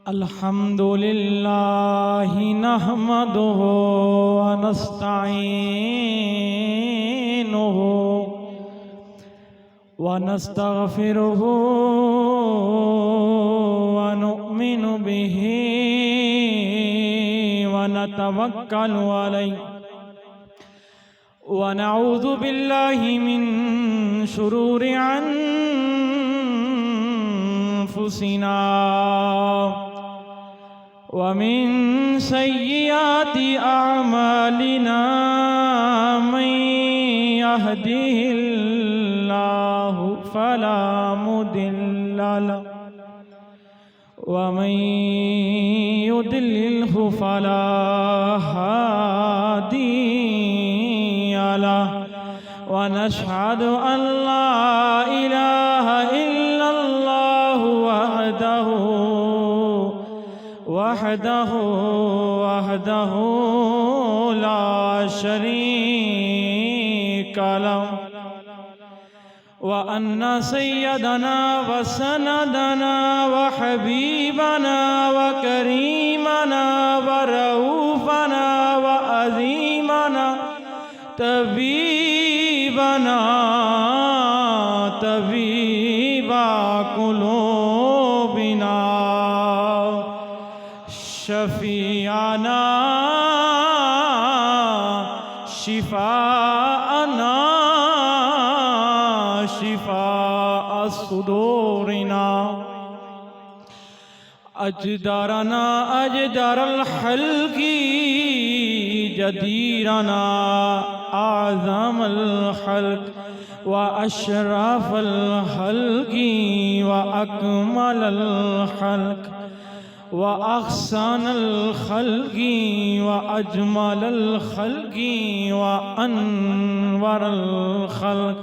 अल्हम्दुलिल्लाह नहमदुहु व नस्तईनुहु व नस्तगफिरुहु व नुमिनु बिही व नतवक्कलु अलैहि व नऊज़ु बिल्लाहि मिन शुरूरि अनफुसिना व मिन सय्यिआति अअमालिना मन यहदिहिल्लाहु फला मुदिल्ल लहु व मन युद्लिल्हु फला हादिय लहु व नशहदु अन ला इलाहा इल्लल्लाहु वहदहु ला शरीक लहु व अन्ना सय्यदना व सनदना व हबीबना व करीमना व रऊफना व अज़ीमना तबीबना तबीबा कुलूबिना शफीआना शिफाअना शिफाअ सुदूरिना अजदारना अजदारल हल्की जदीरना आज़मल हल्क व अशरफल हल्की व अकमलल हल्क व अहसनल खल्की व अजमलल खल्की व अनवरल खल्क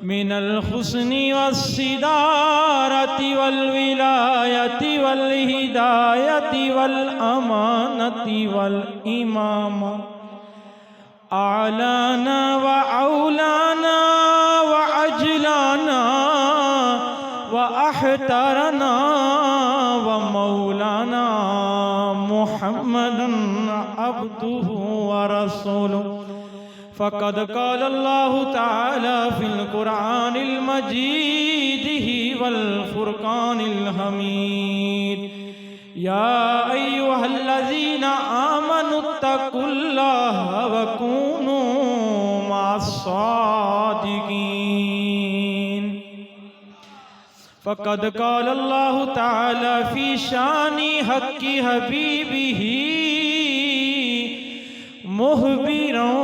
मिनल हुस्नि वस्सिदारति वल विलायति वल हिदायति वल अमानति वल इमामा आलाना व औलाना व अजलाना व अहतरना व मौलाना मुहम्मदन अब्दुहु व रसूलुहु फ़क़द क़ाल अल्लाहु तआला फ़िल क़ुरआनिल मजीद वल फ़ुरक़ानिल हमीद या अय्युहल्लज़ीना आमनुत्तक़ुल्लाह व कूनू मअस्सादिक़ीन फ़क़द क़ाल अल्लाहु तआला फ़ी शानि हक़्क़ि हबीबिही मुहबिरों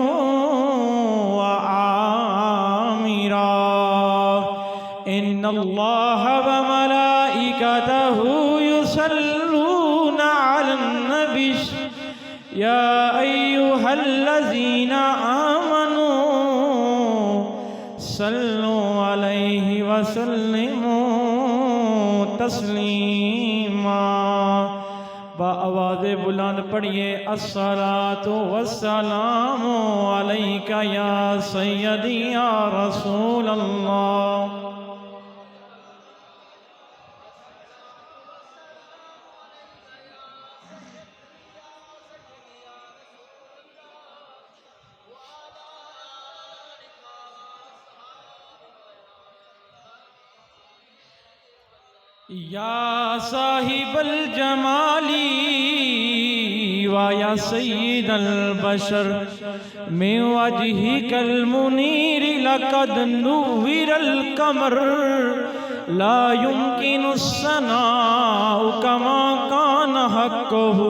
व आमिरा इन्नल्लाह व मलाइकतहु युसल्लूना अलन नबी या अय्युहल्लज़ीना आमनू सल्लु अलैहि व सल्लिमू तस्लीमा बाआवाज़े बुलंद पढ़िए अस्सलातु वस्सलामु अलैका या सय्यदी या रसूल अल्लाह। या साहिबल जमाली व या सय्यिदल बशर मिन वजहिकल मुनीर लक़द नुव्विरल क़मर ला युमकिनुस सनाउ कमा कान हक़्क़ुहु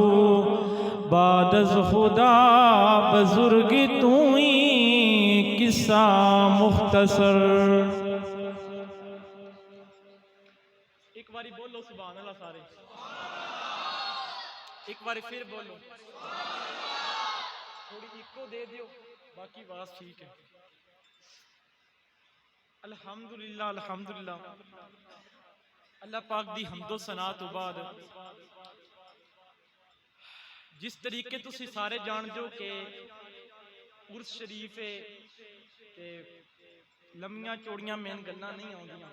बादज़ खुदा बुज़ुर्ग तूई किस्सा मुख्तसर। एक बारी बोलो सुभान अल्लाह सारे, एक बारी फिर बोलो, थोड़ी इको दे दियो, बाकी बात ठीक है। अल्हम्दुलिल्लाह अल्हम्दुलिल्लाह अल्लाह पाक दी हम्दो सना तो बाद जिस तरीके तुसी सारे जान जो के उर्स शरीफ है लम्मियां चौड़ियां मेन गल्लां नहीं आउंदियां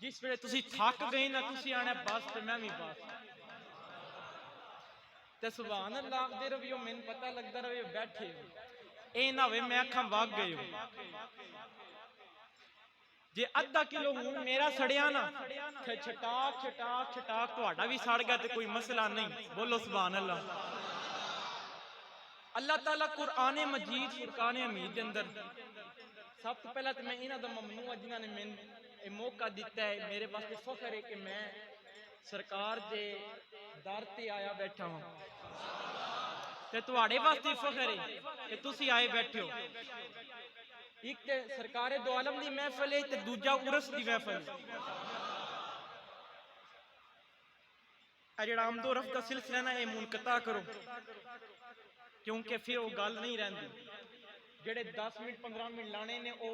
जिस वे तुसी थक गए ना तुसी आना बस ते मैं भी बस ते सुभान अल्लाह आखदे रहियो मैनू पता लगदा रहे बैठे ए ना होवे मैं अखां वग गए हो जे आधा किलो हूं मेरा सड़िया ना छटाक छटाक छटाक तुहाडा भी सड़ गया ते कोई मसला नहीं बोलो सुभान अल्लाह अल्लाह ताला कुरान मजीद फुरकान हमीद के अंदर सब तो पहला तो मैं इन्हां दा ममनू आ जिन्हां ने मैनू ये मौका दिता है मेरे वास्ते फख्र है कि मैं सरकार दे दर ते आया बैठा हूं ते तुहाडे वास्ते फख्र है कि तुसी आए बैठे हो एक ते सरकार दो आलम दी महफिल है ते दूजा उरस दी महफिल है जेड़ा आमदो रफ्त दा सिलसिला ना ये मुनकता करो क्योंकि फिर वो गल नहीं रही जेड़े 10 मिनट 15 मिनट लाने ने वो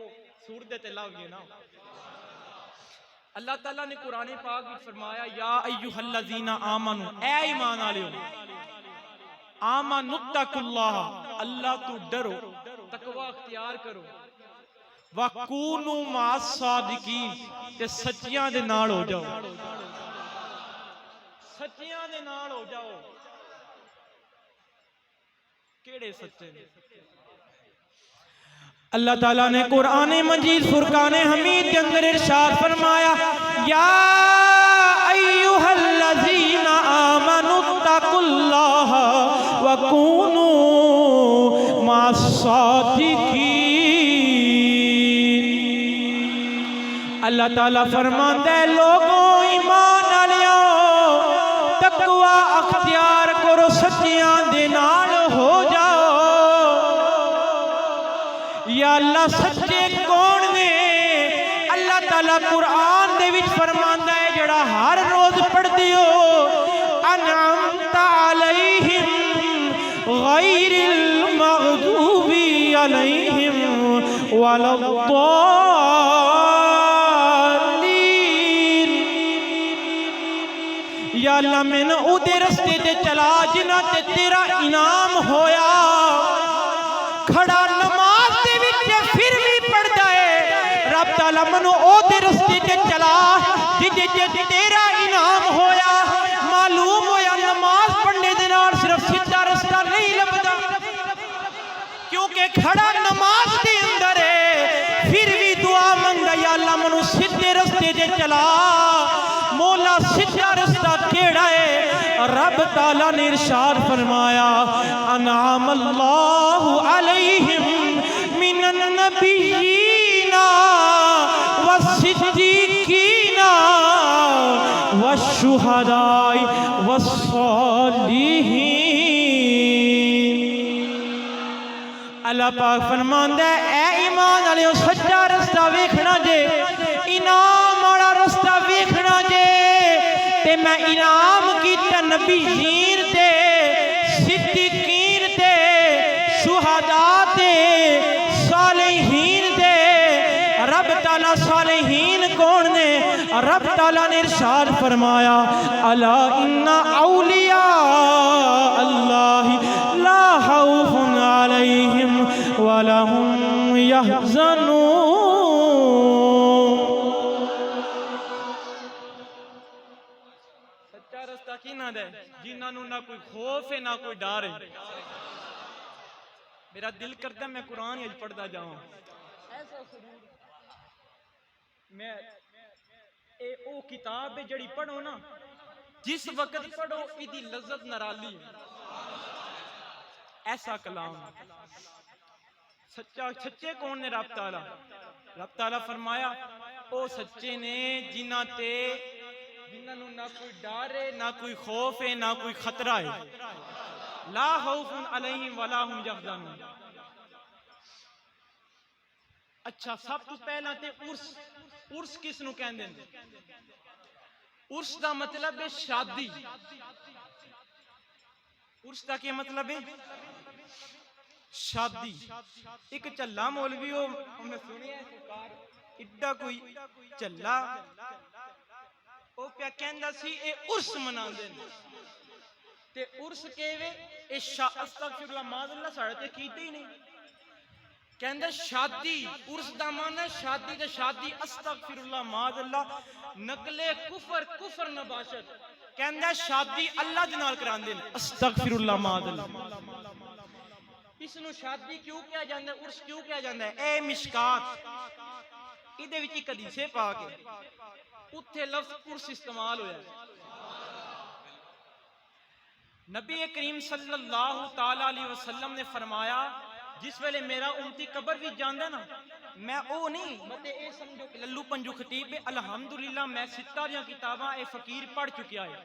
सूर दे ते लग गए ना अल्लाह ताला ने कुरान पाक में फरमाया या अय्युहल्लज़ीना आमनू ए ईमान वालियो आमनुत्तकुल्लाह अल्लाह तू डरो तकवा अख्तियार करो वकूनु मास सादिकीन ते सच्चियां दे नाल हो जाओ सच्चियां दे नाल हो जाओ केड़े सच्चे ने अल्लाह ताला ने कुरान मजीद फुरकान हमीद के अंदर इरशाद फरमाया या अय्युहल्लज़ीना आमनुत्तकुल्लाह वकूनु मास्सादिकीन अल्लाह ताला फरमांदा है लोगों ईमान वालियो तकवा अख्तियार करो सच्चियां दे नाल हो जाओ या अल्लाह सच्चे कौन ने अल्लाह ताला कुरान दे विच फरमांदा है जेड़ा हर रोज पढ़दे हो अनअमता अलैहिम गैरिल मगदूबी अलैहिम वलद्दालीन या अल्लाह मैनू उदे रस्ते ते चला जिन्हां ते तेरा इनाम होया खड़ा नमाज दे विच फिर भी पढ़दा है रब ताला मनु ओदे रस्ते ते चला जिदे ते तेरा इनाम होया मालूम होया नमाज पढ़ने दे नाल सिर्फ सीधा रास्ता नहीं लभदा क्योंकि खड़ा नमाज दे अंदर है फिर भी दुआ मंगदा या अल्लाह मनु सीधे रास्ते ते चला मौला सीधा रास्ता केड़ा है रब ताला ने इरशाद फरमाया अनअमल्लाहु अलैहिम मिनन नबिय्यीना वस्सिद्दीकीना वश्शुहदाई वस्सालिहीन अल्लाह पाक फरमांदा है ए ईमान वालियो सच्चा रास्ता वेखना जे इनाम वाला रास्ता वेखना जे ते मैं इनाम कीता नबीयीन ते सिद्दीकीन ते शुहदा ते सालिहीन ते रब ताला सालिहीन कौन ने रब ताला ने इरशाद फरमाया अला इन्ना औलिया अल्लाह ला खौफुन अलैहिम वला हुम यहज़नून सच्चा रास्ता किना दे जिन्हां ना कोई खौफ है ना कोई डर है मेरा दिल करता मैं कुरान ही पढ़ता जाऊं ऐसा मैं ए ओ किताब है जड़ी पढ़ो ना जिस वक्त पढ़ो इदी लज्जत नराली ऐसा कलाम सच्चा सच्चे कौन ने रब ताला फरमाया ओ सच्चे ने जिन्हां ते जिन्हां ना कोई डर है ना कोई खौफ है ना कोई खतरा है ला खौफुन अलैहिम वला हुम यहज़नून अच्छा सब तो पहला ते उर्स किस नु कहंदे ने उर्स दा मतलब है शादी उर्स दा क्या मतलब है शादी एक झल्ला मौलवी हो मैं सुनिया सरकार इड्डा कोई झल्ला ओ क्या कहंदा सी ए उर्स मनांदे ने ते उर्स केवे ए अस्तगफिरुल्लाह माज़अल्लाह साडे ते कीते ही नहीं कहंदा शादी उर्स दा मान है शादी ते शादी अस्तगफिरुल्लाह माज़अल्लाह नकले कुफर कुफर नबाशत कहंदा शादी अल्लाह दे नाल करांदे ने अस्तगफिरुल्लाह माज़अल्लाह इसनु शादी क्यों कहा जांदा है उर्स क्यों कहा जांदा है ए मिशकात इहदे विच एक हदीसे पा के उत्थे लफ्ज उर्स इस्तेमाल होया नबी करीम सल्लल्लाहु ताला अलैहि वसल्लम ने फरमाया जिस वेले मेरा उम्मती कब्र भी जांदा ना मैं ओ नहीं मते ए समझो कि लल्लू पंजू खतीब पे अल्हम्दुलिल्लाह मैं सित्ता दियां किताबां ए फकीर पढ़ चुकिया है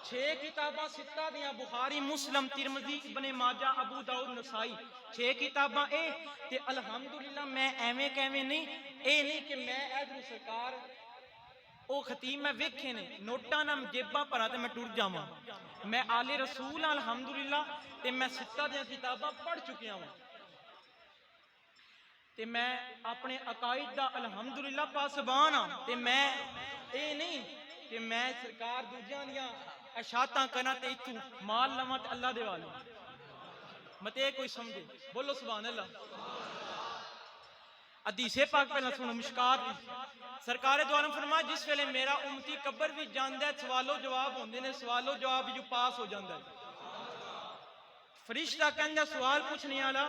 6 किताबां सित्ता दियां बुखारी मुस्लिम तिरमिजी इब्ने माजा अबू दाऊद नसाई 6 किताबां ए ते अल्हम्दुलिल्लाह मैं एवें कहवें नहीं ए नहीं कि मैं इधर सरकार ओ खतीब मैं वेखे ने नोटा ना जेबा भरा ते मैं टुर जावां मैं आले रसूल अल्हम्दुलिल्लाह ते मैं सित्ता दियां किताबां पढ़ चुकिया हूं ते मैं अपने अकायद दा अल्हम्दुलिल्लाह पासबान हां ते मैं ए नहीं कि मैं सरकार दूजियां दियां अशातां करना ते इत्थू माल लवां ते अल्लाह दे वाले मते कोई समझे बोलो सुभान अल्लाह हदीसे पाक पहला सुनो मिशकात सरकार दो आलम फरमाया जिस वेले मेरा उम्मती कब्र भी जांदा है सवालो जवाब होंदे ने सवालो जवाब जो पास हो जांदा है फरिश्ता कहंदा सवाल पूछने वाला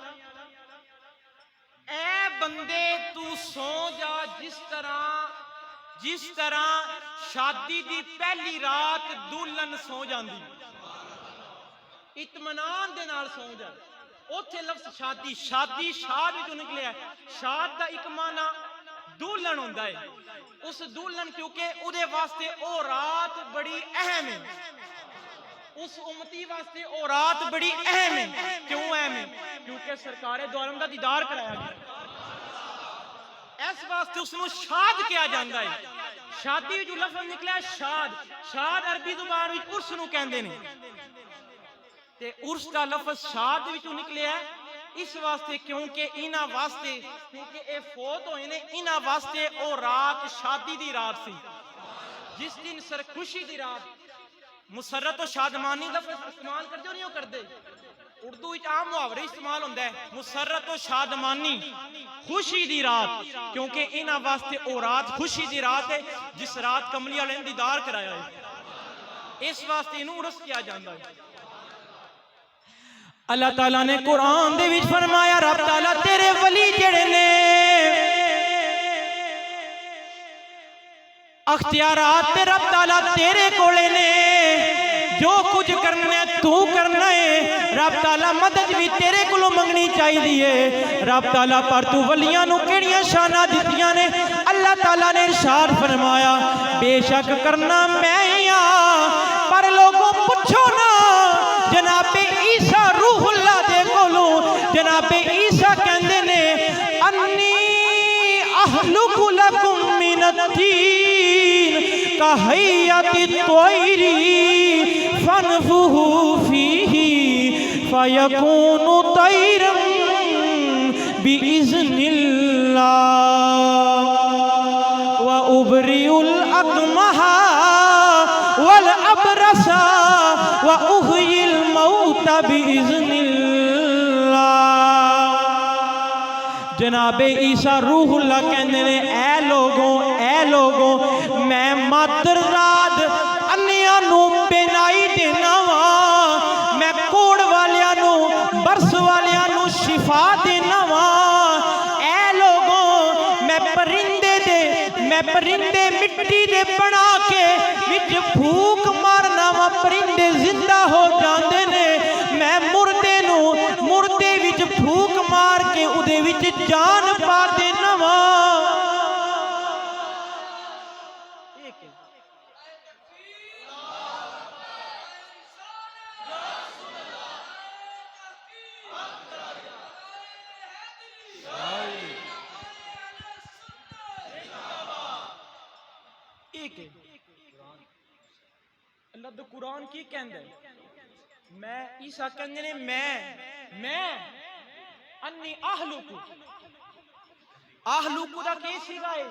ए बंदे तू सो जा जिस तरह शादी दी पहली रात दुल्हन सो जांदी इत्मीनान दे नाल सो जा उथे लफ्ज शादी शादी शाद विचों निकलिया शाद दा एक माना दुल्हन होंदा है उस दुल्हन क्योंकि उहदे वास्ते ओ रात बड़ी अहम है उस उम्मती वास्ते ओ रात बड़ी अहम है क्यों अहम है क्योंकि सरकार दो आलम दा दीदार कराया गया इस वास्ते उसनु शाद किया जाता है शादी जो लफ्ज निकला शाद शाद अरबी जुबान विच उर्स नूं कहंदे ने ते उर्स का लफ्ज शाद विचों निकलिया इस वास्ते क्योंकि इन्हां वास्ते क्योंकि ए फौत होए ने इन्हां वास्ते ओ रात शादी दी रात सी जिस दिन सरखुशी दी रात मुसर्रत और शादमानी लफ्ज इस्तेमाल करदे हो नहीं करदे उर्दू विच आम मुहावरे इस्तेमाल होंदा है मुसर्रत और शादमानी खुशी दी रात क्योंकि इन्हां वास्ते ओ रात खुशी दी रात है जिस रात कमली वाले ने दीदार कराया है इस वास्ते इनू उर्स किया जाता है अल्लाह ताला ने कुरान दे विच फरमाया रब ताला तेरे वली जेड़े ने अख्तियारात ते रब ताला तेरे कोले ने जो कुछ करना है तू करना है रब ताला मदद भी तेरे कोलों मंगनी चाहिए रब ताला पर तू वलियां नू केड़ियां शाना दित्तियां ने अल्लाह ताला ने इरशाद फरमाया बेशक करना मैं ही हां पर लोगों पूछो ना जनाबे ईसा रूहुल्लाह दे कोलों जनाबे ईसा कहंदे ने अन्नी अहलुकु लकुम मिनत्तीन का हय्यति तोयरी फनफुहु फीही फयकूनु तैरन बिइज़्निल्लाह व उबरिउल अकमहा वल अबरसा व उहयिल मौता बिइज़्निल्लाह जनाबे ईसा रूहुल्लाह कहंदे ने ए लोगों मैं मात्र रात अन्नियां नू बेनाई देना वा मैं कोड़ वालियां नू बरस वालियां नू शिफा देना वा ए लोगों मैं परिंदे मिट्टी दे बना के विच फूक मारना वा परिंदे जिंदा हो जांदे ने मैं मुर्दे विच फूक मार के उदे विच जान पा देना वा अल्लाह दा कुरान की कहंदा है मैं ईसा कहंदे ने मैं अन्नी आहलुकु दा की सीगा है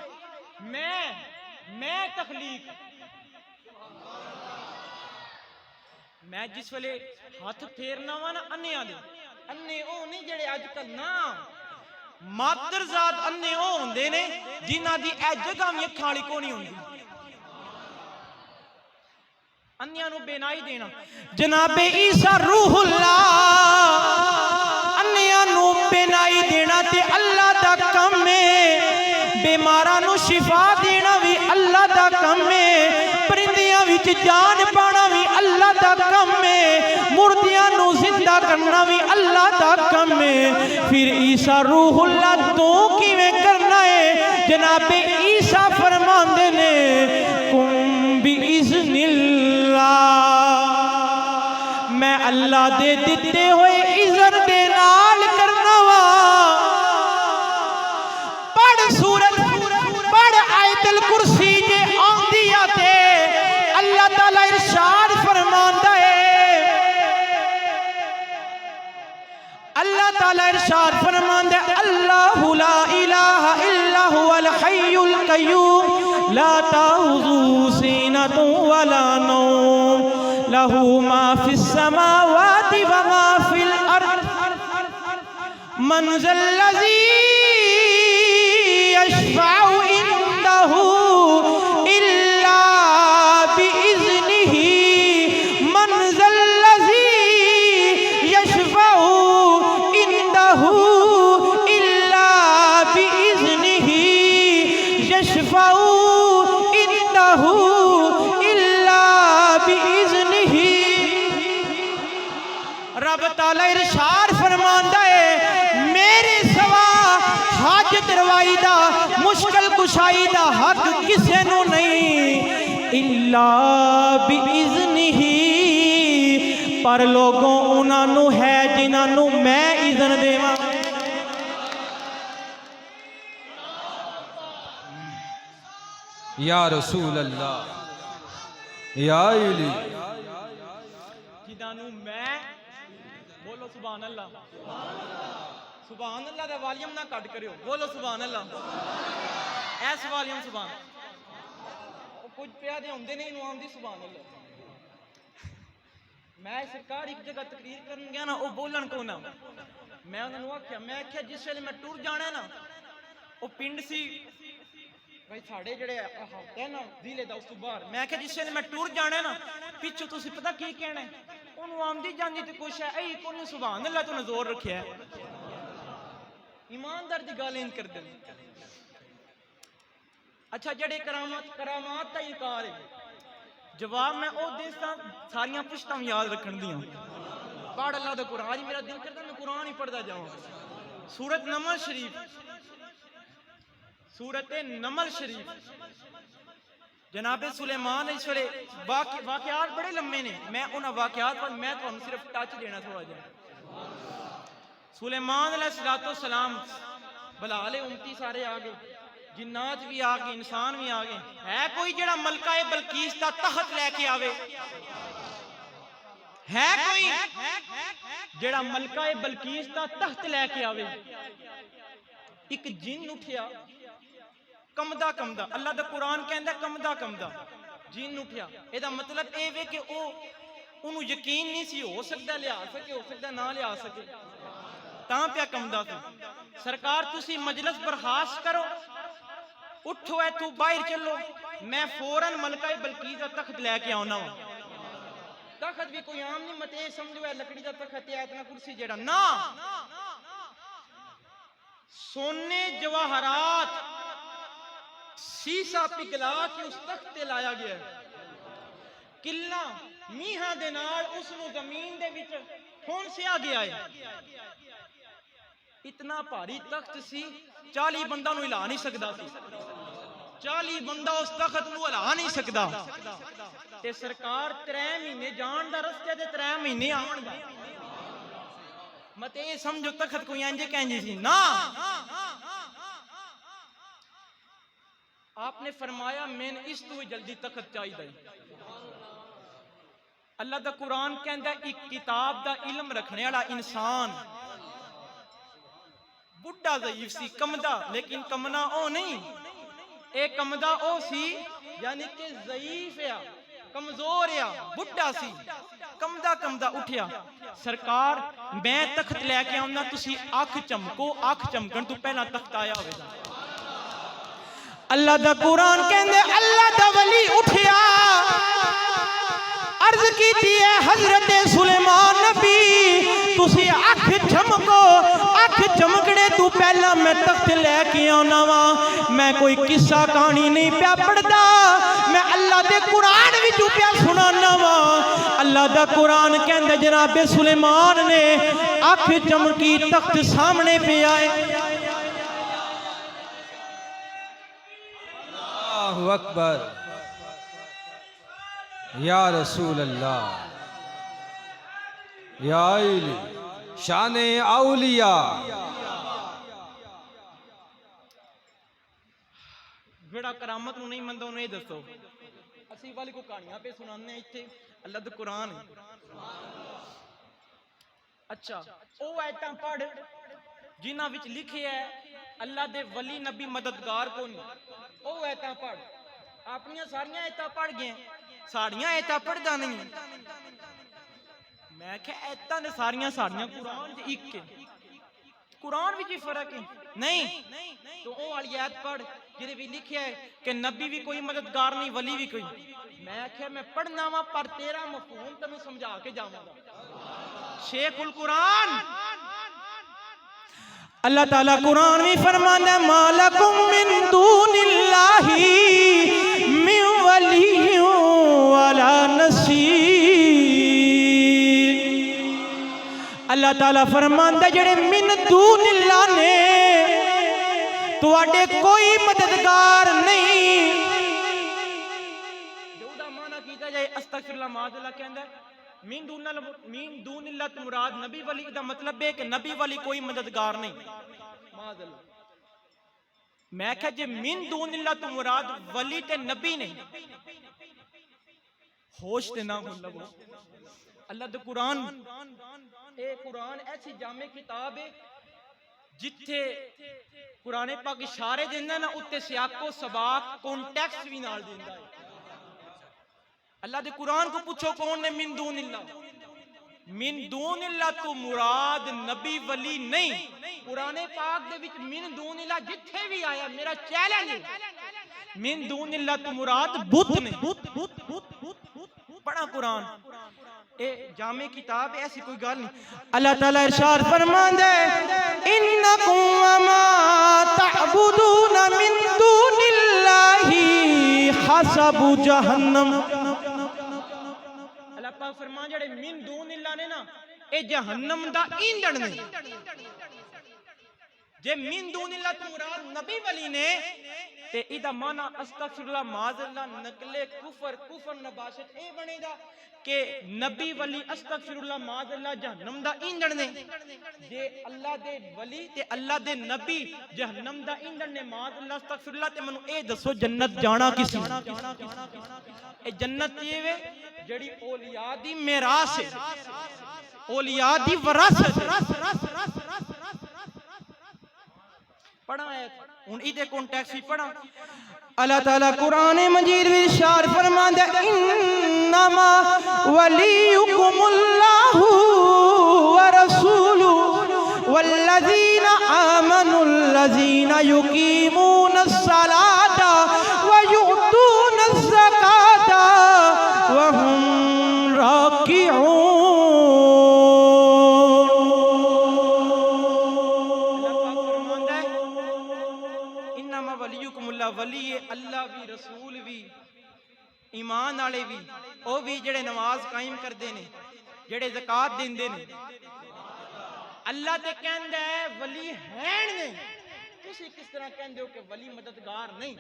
मैं तखलीक मैं जिस वेले हाथ फेरना वा ना अन्ने ओ नहीं जेड़े अजकल ना मातरजाद अन्ने ओ होंदे ने जिन्हां दी ए जगह भी अखां वाली कोनी होंदी। अन्नियां नूं बेनाई देना जनाबे ईसा रूहुल्लाह, अन्नियां नूं बेनाई देना ते अल्लाह दा काम है। बीमारां नूं शिफा देना भी अल्लाह दा काम है। परिंदियां विच जान पाना भी अल्लाह दा काम है। मुर्दियां नूं जिंदा करना भी अल्लाह दा काम है। फिर ईसा रूहुल्लाह तू किवें करना है? जनाबे ईसा फरमांदे ने कुम बिइज़्निल्लाह, मैं अल्लाह दे दिते हुए इज़्न दे नाल करना वा। पढ़ सूरत पढ़ आयतुल कुर्सी जे आंदी आते अल्लाह ताला इरशाद फरमांदा है, अल्लाह ताला इरशाद फरमांदा है अल्लाहु ला इलाहा इल्ला हुवल हय्युल कय्यूम ला ताऊज़ुहु सीनतुन वला नौम लहू मा फिस समावाति व मा फिल अर्द मन ज़ल्लज़ी यशफ़अु इंदहु इल्ला बिइज़्निही मन ज़ल्लज़ी यशफ़अु इंदहु इल्ला बिइज़्निही यशफ़अु इंदहु इल्ला बिइज़्निही। रब ताला इरशाद फरमांदा है मेरे सवा हाजत रवाई दा मुश्किल कुशाई दा हक किसे नू नहीं इल्ला बिइज़्निही, पर लोगों उन्हां नू है जिन्हां नू मैं इज़्न देवां। या रसूल अल्लाह या इली जिन्हां नू मैं बोलो सुभान अल्लाह, सुभान अल्लाह दा वॉल्यूम ना कट करियो, बोलो सुभान अल्लाह। ऐस वॉल्यूम सुभान कुछ पिया दे होंदे नहीं नु आंदी सुभान अल्लाह। मैं सरकार एक जगह तकरीर करन गया ना, वो बोलन को ना, मैं उन्हां नू आख्या, मैं आख्या जिस वेले मैं टुर जाना ना, वो पिंड सी भाई साढ़े जेड़े हफ्ते ना जिले दा उस तो बाहर, मैं आख्या जिस वेले मैं टुर जाना ना पिछू तुसी पता की कहना है, ओनू आंदी जांदी ते कुछ है ऐ कोनी सुभान अल्लाह तो जोर रखिया है। ईमानदार दी गल इन कर दे। अच्छा जेड़े करामात का इनकार है, जवाब मैं ओ देसां सारियां पुश्तां याद रखन दियां। पढ़ अल्लाह दा कुरान, आज मेरा दिल करदा मैं कुरान ही पढ़दा जावां। सूरत नमल शरीफ, सूरत नमल शरीफ, जनाबे सुलेमान इस वेले वाकयात बड़े लम्बे ने, मैं उन्हां वाकयात पर मैं तुहानू सिर्फ टच देना थोड़ा जिहा। सुलेमान अलैहिस्सलाम बलाले उम्मती सारे आ गए, जिन्नात भी आ गए, इंसान भी आ गए। है कोई जेड़ा मलकाए बल्कीस दा तख्त लेके आवे? है कोई जेड़ा मलकाए बल्कीस दा तख्त लेके आवे? एक जिन उठिया कमदा कमदा, अल्लाह दा कुरान कहंदा कमदा कमदा जिन उठिया। एदा मतलब ए वे कि ओ उन्हें यकीन नहीं सी हो सकता लिया सके, हो सकता ना लिया सके, तां पिया कमदा सी। सरकार तुसी मजलिस बर्खास्त करो, उठो है तू बाहर चलो, मैं फौरन मलका बल्कीस दा तख्त लैके आना वा। तख्त भी कोई आम नहीं, मत ये समझो है लकड़ी दा तख्त है इतना कुर्सी जेड़ा ना, सोने जवाहरात शीशा पिघला के उस तख्त ते लाया गया है। किला मीहां दे नाल उसनू जमीन दे विच ठोंसिया गया है। इतना भारी तख्त सी 40 बंदा नू हिला नहीं सकदा सी, 40 बंदा उस तख्त नू हिला नहीं सकदा। ते सरकार 3 महीने जान दा रस्ते ते 3 महीने आउण दा। मत ये समझो तख्त कोई इंज कहंजी सी ना। आपने फरमाया मैंने इस तो जल्दी तख्त चाहिए। अल्लाह दा कुरान कहंदा एक किताब दा इल्म रखने वाला इंसान बुढ़ा ज़ईफ सी, कमदा, लेकिन कमना ओ नहीं, ए कमदा ओ सी यानी कि ज़ईफ है, कमजोर आ, बुढ़ा सी, कंबदा कंबदा उठिया, सरकार मैं तख्त लैके आउना, तुसी अख चमको, अख चमकन तो पहला तख्त आया होवेगा। अल्लाह दा कुरान कहंदे अल्लाह दा वली उठिया, अर्ज कीती है हजरत सुलेमान नबी तुसी अख चमको, अख चमकने तू पहला मैं तख्त लैके आना वा। मैं कोई किस्सा कहानी नहीं पिया पढ़दा, मैं अल्लाह दे कुरान विच पिया सुनाना वा। अल्लाह दा कुरान कहंदे जनाबे सुलेमान ने अख चमकी, तख्त सामने पे आए। अल्लाहु अकबर, या रसूल अल्लाह, या इली शाने औलिया। जेड़ा करामत नहीं मनदा उन्हें ये दसो, असी वाली को कहानियां पे सुनाने इत्थे, अल्लाह दा कुरान है। अच्छा ओ आयतां पढ़ जिन्हां विच लिखे है अल्लाह दे वली नबी मददगार कौन, ओ आयतां पढ़। अपनियां सारियां आयतां पढ़ गए, साड़ियां आयतां पढ़दा नहीं। मैं क्या आयतां ने सारियां साड़ियां कुरान च इक है, कुरान विच फर्क है नहीं। तो ओ वाली आयत पढ़ जिहदे भी लिखिया है कि नबी भी कोई मददगार नहीं, वली भी कोई। मैं क्या मैं पढ़ना वा पर तेरा मफहूम तैनूं समझा के जावांगा। शेखुल कुरान अल्लाह ताला कुरान में फरमाना है मालकुम मिन दूनिल्लाही मिन वलिय्यिन वला नसीर। अल्लाह ताला फरमांदा जेड़े मिन दूनिल्लाह ने तुहाडे कोई मददगार नहीं। जोदा माना कीता जाए अस्तगफिरुल्लाह माज़अल्लाह कहंदा मिन दूनिल्लाह तो मुराद नबी वली दा मतलब है कि नबी वाली कोई मददगार नहीं। माज़अल्लाह मैं कहा जे मिन दूनिल्लाह तो मुराद वली ते नबी नहीं, होश ते ना हो लगो। अल्लाह दा कुरान, ए कुरान ऐसी जामे किताब है जिथे कुरान पाक इशारे देंदा ना उत्ते सियाको सबाक कॉन्टेक्स्ट भी नाल देंदा है। अल्लाह दे कुरान को पूछो कौन ने मिन दूनिल्लाह, मिन दूनिल्लाह तो मुराद नबी वली नहीं। कुरान पाक दे विच मिन दूनिल्लाह जिथे भी आया मेरा चैलेंज है, मिन दूनिल्लाह तो मुराद बुत ने। बड़ा कुरान ए जामे किताब ऐसी कोई गल नहीं। अल्लाह ताला इरशाद फरमांदे इन्नकुम वमा तअबुदूना मिन दूनिल्लाहि हसबु जहन्नम। अल्लाह पाक फरमान जेड़े मिन दूनिल्लाह ने ना ए जहन्नम दा ईंधन ने। जे मिन दूनिल्लाह तो मुराद नबी वली ने ते इदा माना अस्तगफिरुल्लाह माज़अल्लाह नकले कुफर, कुफर नबाशत ए बनेगा कि नबी वली अस्तगफिरुल्लाह माज़अल्लाह जहन्नम दा ईंधन ने। जे अल्लाह दे वली ते अल्लाह दे नबी जहन्नम दा ईंधन ने माज़अल्लाह अस्तगफिरुल्लाह ते मैनू ए दसो जन्नत जाना किसी ए जन्नत ये वे जेड़ी औलिया दी मिरास है, औलिया दी विरासत। पढ़ा है हुन इदे कॉन्टेक्स्ट भी पढ़ा। अल्लाह ताला कुरान मजीद में इरशाद फरमांदा इन्नमा वलियुकुमुल्लाहु व रसूलुहु वल्लज़ीना आमनुल्लज़ीना युकीमूनस सलाता व युतूनज़ ज़काता व हुम राकिऊन। वली अल्लाह भी रसूल भी ईमान वाले भी ओ भी जेड़े नमाज कायम करते ने, जेड़े ज़कात देंदे ने। अल्लाह ते कहंदा है वली हैं नहीं, तुसी किस तरह कहंदे हो कि वली मददगार नहीं।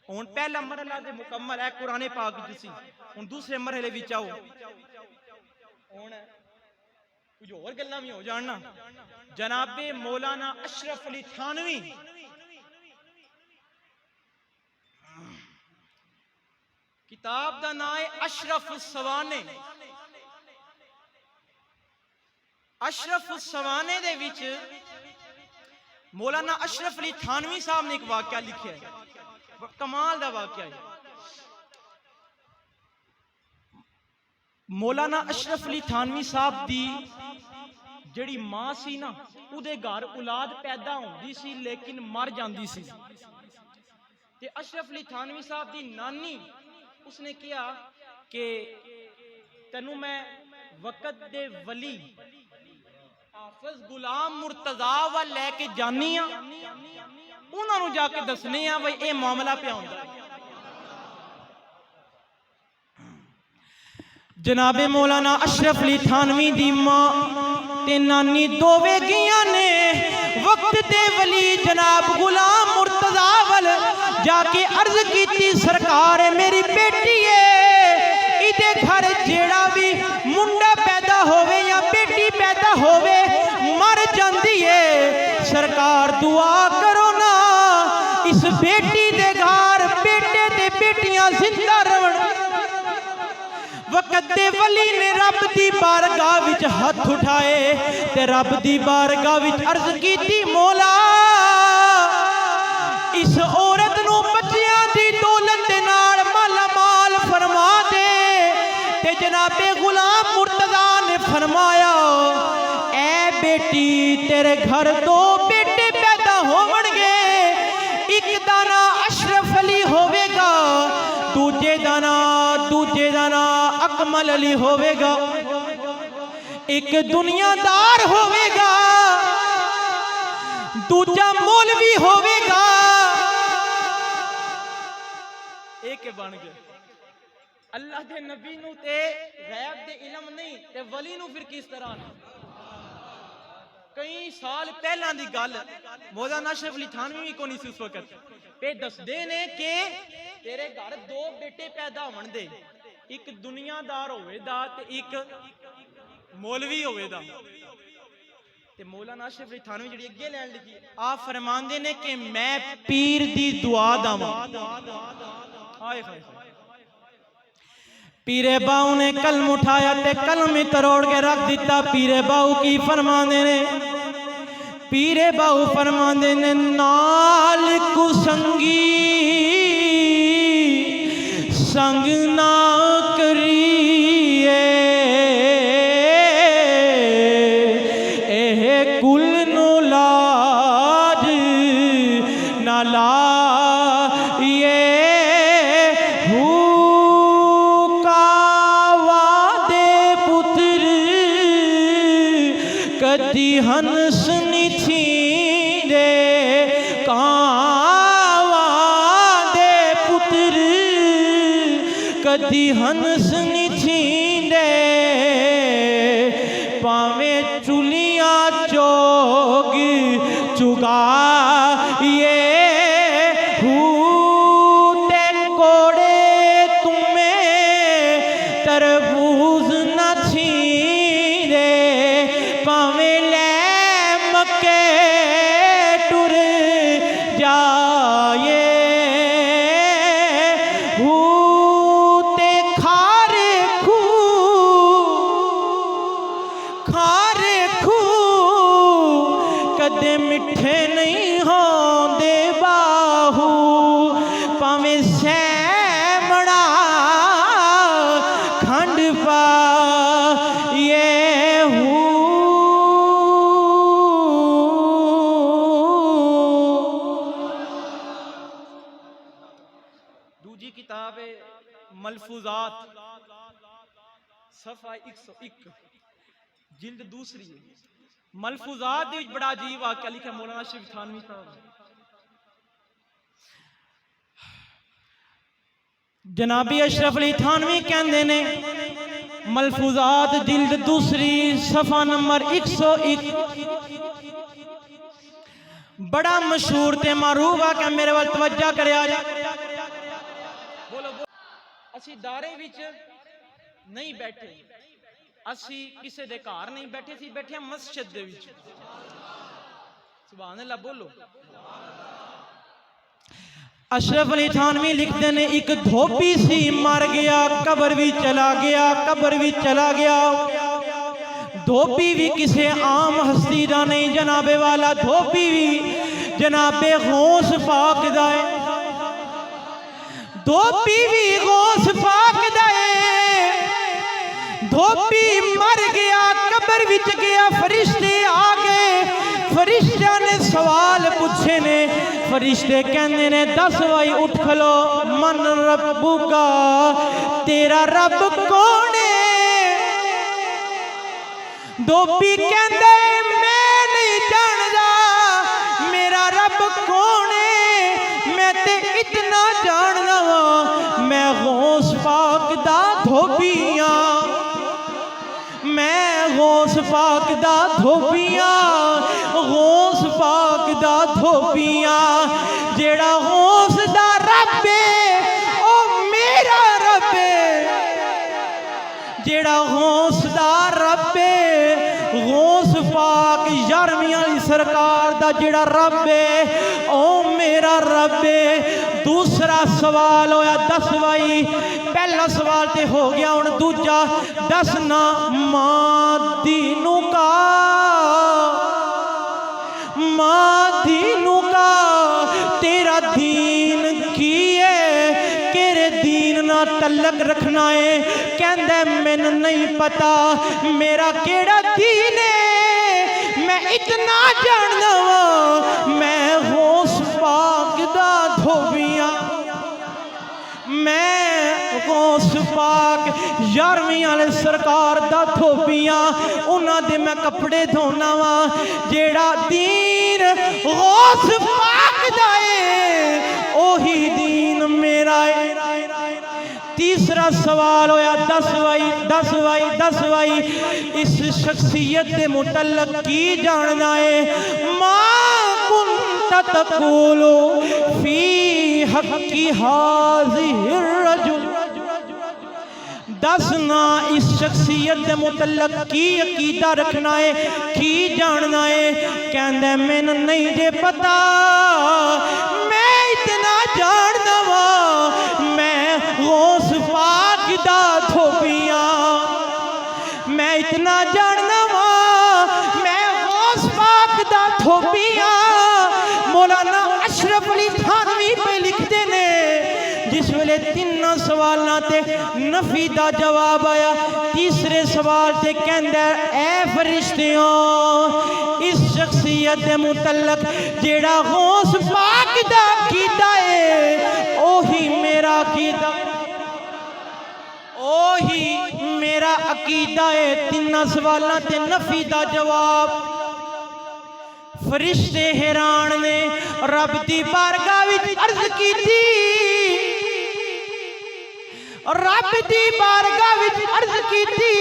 हुन पहला मरहला ते मुकम्मल है कुरान पाक विच सी, हुन दूसरे मरहले विच आओ। हुन कुछ और गल्लां भी हो जाना। जनाबे मौलाना अशरफ अली थानवी किताब दा नाम है अशरफ सवाने। अशरफ सवाने दे विच मौलाना अशरफ अली थानवी साहब ने एक वाकया लिखा है, कमाल दा वाकया है। मौलाना अशरफ अली थानवी साहब दी ਜਿਹੜੀ ਮਾਂ ਸੀ ਨਾ ਉਹਦੇ ਘਰ ਔਲਾਦ ਪੈਦਾ ਹੁੰਦੀ ਸੀ ਲੇਕਿਨ ਮਰ ਜਾਂਦੀ ਸੀ ਤੇ ਅਸ਼ਰਫ ਅਲੀ थानवी साहब ਦੀ ਨਾਨੀ ਉਸਨੇ ਕਿਹਾ ਕਿ ਤੈਨੂੰ ਮੈਂ ਵਕਤ ਦੇ ਵਲੀ ਹਾਫਿਜ਼ ਗੁਲਾਮ ਮੁਰਤਜ਼ਾ ਵੱਲ ਲੈ ਕੇ ਜਾਨੀ ਆ ਉਹਨਾਂ ਨੂੰ ਜਾ ਕੇ ਦੱਸਨੇ ਆ ਬਈ ਇਹ ਮਾਮਲਾ ਪਿਆ ਹੁੰਦਾ जनाबे मौलाना अशरफ अली थानवी दी मां ते नानी दोवे गियां ने वक्त दे वली जनाब गुलाम मुर्तजा वल जाके अर्ज कीती सरकार मेरी बेटी है इदे घर जेड़ा भी मुंडा पैदा होवे या बेटी पैदा होवे मर जांदी है सरकार दुआ करो ना इस बेटी दे घर बेटे ते बेटियां जिंदा रहन वक़्त दे वली ने रब दी बारगाह विच हथ उठाए ते रब दी बारगाह विच अर्ज कीती मौला इस औरत नूं बच्चियां दी दौलत दे नाल माला माल फरमा दे ते जनाबे गुलाम मुर्तजा ने फरमाया ऐ बेटी तेरे घर दो बेटे पैदा होवणगे एक दाना अशरफ अली होवेगा दूजे दाना अकमल अली होवेगा एक दुनियादार होवेगा दूजा मौलवी होवेगा एक बन गए अल्लाह दे नबी नू ते गैब दे इल्म नहीं ते वली नू फिर किस तरह कई साल पहला दी गल मौलाना अशरफ अली थानवी भी कोनी सी उस वक्त पे दसदे ने कि तेरे घर दो बेटे पैदा होण दे एक दुनियादार होवेदा ते एक मौलवी होवेदा ते मौलाना अशरफ अली थानवी जिहड़ी अगे लैन लिखी आप फरमांदे ने कि मैं पीर दी दुआ दावां हाय हाय पीरे बाऊ ने कलम उठाया ते कलम ही तरोड़ के रख दिता पीरे बाऊ की फरमांदे ने पीरे बाऊ फरमांदे ने नाल कुसंगी संग ना करिए एह कुल नो लाज ना लाइए हुकावा दे पुत्र कदी हंस निथी दे कावा दे पुत्र कदी हंस निछींदे पावे चुलिया चोग चुगा ये हूते कोड़े तुम्हें तरबूज न छींदे पावे ले मक्के टुर जाए कदे मिठे नहीं होंदे बाहू पावे सैमड़ा खंड पा ये दूजी किताब है मलफूजात सफा 101 जिल्द दूसरी है मलफूजात दे बड़ा अजीब वाक़या लिखा मौलाना अशरफ थानवी साहब जनाबी अशरफ अली थानवी कहंदे ने मलफूजात जिल्द दूसरी सफा नंबर 101 बड़ा मशहूर ते मारूफ वाक़या मेरे वाल तवज्जो करया जा बोलो असी दारे विच नहीं बैठे असी किसी दे घर नहीं बैठे सी बैठे मस्जिद दे विच सुभान अल्लाह बोलो अशरफ अली थानवी लिखते ने एक धोबी सी मर गया कब्र भी चला गया कब्र भी चला गया धोबी भी किसी आम हस्ती दा नहीं जनाबे वाला धोबी भी जनाबे गौस पाक दा है धोबी भी गौस पाक दा है विच गया फरिश्ते आ गए फरिश्तियां ने सवाल पूछे ने फरिश्ते कहंदे ने दस भाई उठ खलो मन रब्बुका तेरा रब कौन है धोबी कहंदे मैं नहीं जानदा मेरा रब कौन है मैं ते इतना जानदा वां मैं गौस पाक दा धोबियां मैं गौस पाक दा धोबियां गौस पाक दा धोबियां जेड़ा गौस दा रब है ओ मेरा रब है जेड़ा गौस दा रब है गौस पाक यारवीं वाली सरकार दा जेड़ा रब है ओ मेरा रब है। दूसरा सवाल होया दस भाई पहला सवाल ते हो गया हुण दूजा दस ना मां दीनू का मां दीनू का तेरा दीन की है केरे दीन ना तलक रखना है कहंदा मैनू नहीं पता मेरा केड़ा दीन है मैं इतना जानदा वां मैं गौस पाक दा धोबियां मैं गौस पाक यारवीं वाले सरकार दा धोबियां उन्हां दे मैं कपड़े धोना वा जेड़ा दीन गौस पाक दा है ओही दीन मेरा है। तीसरा सवाल होया दस भाई इस शख्सियत के मुतल्लक की जानना है मां कुंत तक़ूलु फी हक़्क़ि हाज़िहिर रजुल दस ना इस शख्सियत के मुतल्लक की अकीदा रखना है की जानना है कहंदे मैनू नहीं जे पता मैं इतना जानदा वां मैं गौस पाक दा धोबियां मैं इतना जानदा वां मैं गौस पाक दा धोबियां मौलाना अशरफ अली थानवी पे लिखते ने जिस वेले तीनों सवालों ते नफी दा जवाब आया तीसरे सवाल ते कहंदा ऐ फरिश्तियों इस शख्सियत दे मुतल्लक जेड़ा गौस पाक दा अकीदा है ओही मेरा अकीदा ओही मेरा अकीदा है। तीनों सवालों ते नफी दा जवाब फरिश्ते हैरान ने रब दी बारगाह विच अर्ज कीती रब दी बारगाह विच अर्ज कीती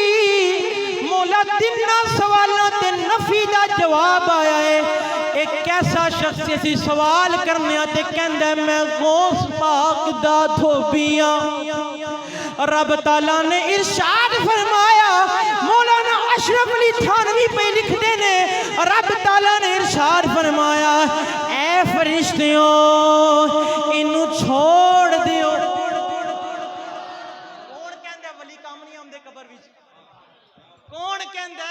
मौला तिन्ना सवालों ते नफी दा जवाब आया है एक कैसा शख्स ऐसी सवाल करने ते कहंदा मैं गौस पाक दा धोबियां रब ताला ने इरशाद फरमाया मौलाना अशरफ अली थानवी पे लिखते ने रब ताला ने इरशाद फरमाया ऐ फरिश्तियों इनू छोड़ दियो कौन कहंदा वली काम नहीं आंदे कबर विच कौन कहंदा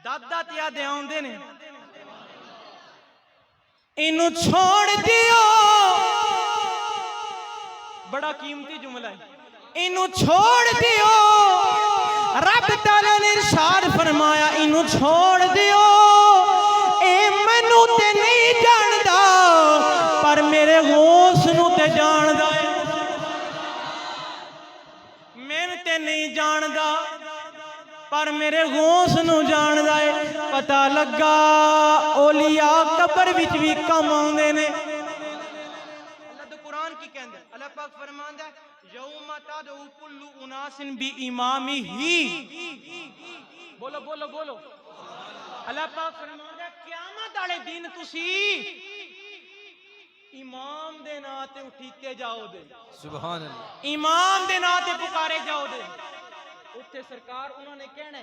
दादा ते आदे आउंदे ने इनू छोड़ दियो बड़ा कीमती जुमला है इनू छोड़ दियो रब ताला ने इरशाद फरमाया इनू छोड़ दियो ए मैनू ते नहीं जानदा पर मेरे गौस नू ते जानदा है मैनू ते नहीं जानदा पर मेरे गौस नू जानदा है पता लगा औलिया कब्र विच भी कम आउंदे ने अल्लाह पाक फरमांदा है यौमा तदउ कुल्लु उनासिन बि इमामिही बोलो बोलो बोलो अल्लाह पाक फरमांदा है क़यामत वाले दिन तुसी इमाम दे नां ते उठीते जाओ दे सुभान अल्लाह इमाम दे नां ते पुकारे जाओ दे उत्थे सरकार उन्होंने कहना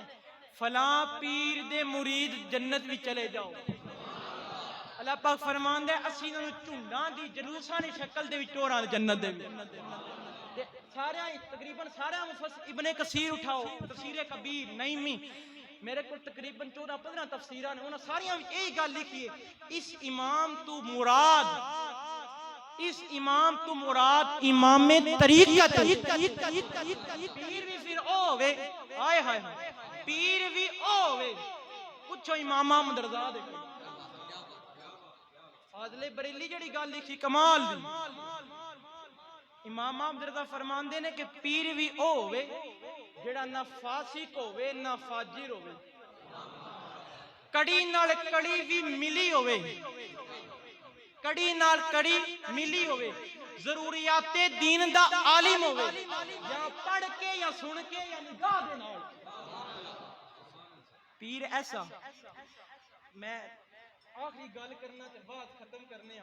फलां पीर दे मुरीद जन्नत में चले जाओ अल्लाह पाक फरमांदा है असीं इन्हां नूं झुंडां दी जलूसां दी शक्ल दे विच टोरां जन्नत दे ते सारे तकरीबन सारे मुफस्सिर इब्ने कसीर उठाओ तफसीर कबीर नईमी मेरे को तकरीबन 14-15 तफसीरां ने उन्हां सारियां विच यही गल लिखी है इस इमाम तू मुराद इमामे तरीक़त पीर भी फिर ओ होवे हाय हाय पीर भी होवे पुछो इमाम अहमद रज़ा दे फाज़िले बरेली जड़ी गल लिखी कमाल दी इमाम अहमद रज़ा फरमांदे ने कि पीर भी होवे जेड़ा ना फासिक होवे ना फाजिर होवे कड़ी नाल कड़ी भी मिली होवे कड़ी नाल कड़ी मिली होवे जरूरियाते दीन दा आलिम होवे या पढ़ के या सुन के या निगाह दे नाल पीर ऐसा मैं आखिरी गल करना ते बात खत्म करने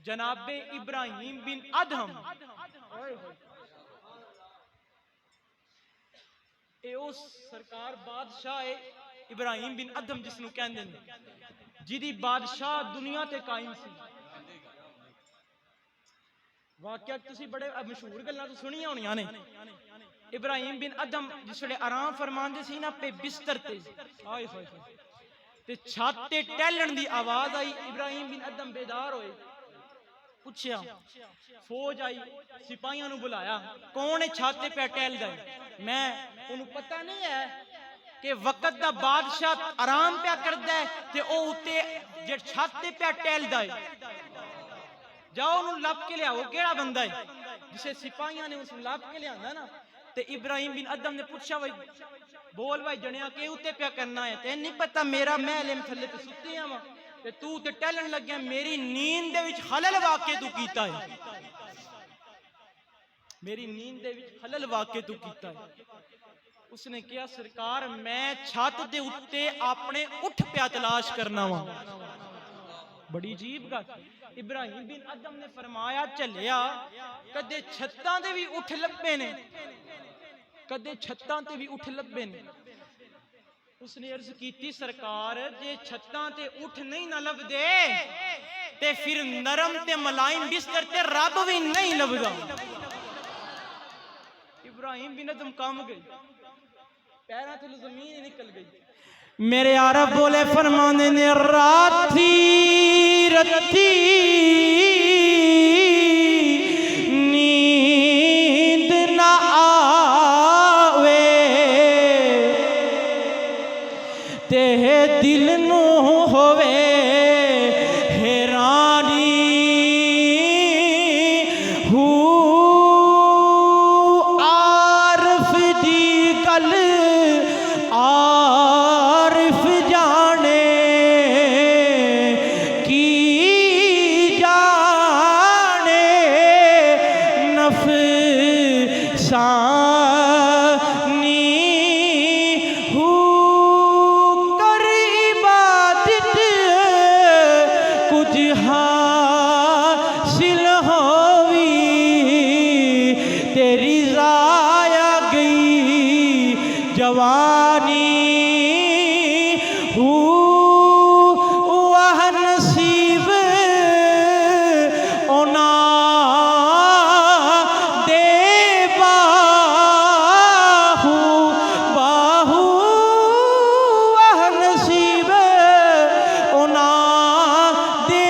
जनाबे इब्राहिम बिन अदहम ए उस सरकार बादशाह है इब्राहिम बिन अदहम जिसनु कहंदे ने जिदी बादशाह दुनिया ते कायम सी वाकया तुसी बड़े मशहूर गल्लां तो सुनियां होनियां ने इब्राहिम बिन अदहम जिस वेले आराम फरमांदे सी ना पे बिस्तर ते हाय हाय ते छत ते टहलण दी आवाज आई इब्राहिम बिन अदहम बेदार होए पूछया फौज आई सिपाहियां नु बुलाया कौन है छत पे टहलदा है मैं उन्हें पता नहीं है कि वक्त दा बादशाह आराम पे करदा है ते ओ उत्ते जे छत पे टहलदा है जाओ उन्हें लप के लियाओ केड़ा बंदा है जिसे सिपाहियां ने उस लप के लियांदा ना ते इब्राहिम बिन अदहम ने पूछा भाई बोल भाई जणिया के उत्ते पे करना है ते नहीं पता मेरा महल में थल्ले ते सुत्ती आवां ते तू ते टहलन लग्या मेरी नींद दे विच खलल वाके तू कीता है मेरी नींद दे विच खलल वाके तू कीता है उसने कहा सरकार मैं छत दे उत्ते अपने उठ पे तलाश करना वा बड़ी अजीब गल इब्राहिम बिन अदहम ने फरमाया चलिया कदे छत्तां दे भी उठ लब्बे ने कदे छत्तां ते भी उठ लब्बे ने उसने अर्ज की सरकार जे छत्तां ते उठ नहीं ना लभदे ते फिर नरम ते मुलायम बिस्तर ते रब भी नहीं लभदा इब्राहिम बिन अदहम काम गई पैरों थल्ले जमीन ही निकल गई मेरे आरब बोले फरमाने ने राती रती नींद ना आवे ते दिल नू होवे हैरानी हू आरफ दी गल आरिफ जाने की जाने नफसानी हू कर इबादत कुछ हासिल होवी तेरी जाया गई जवानी वह नसीब ओना दे बाहू बाहू वह नसीब ओना दे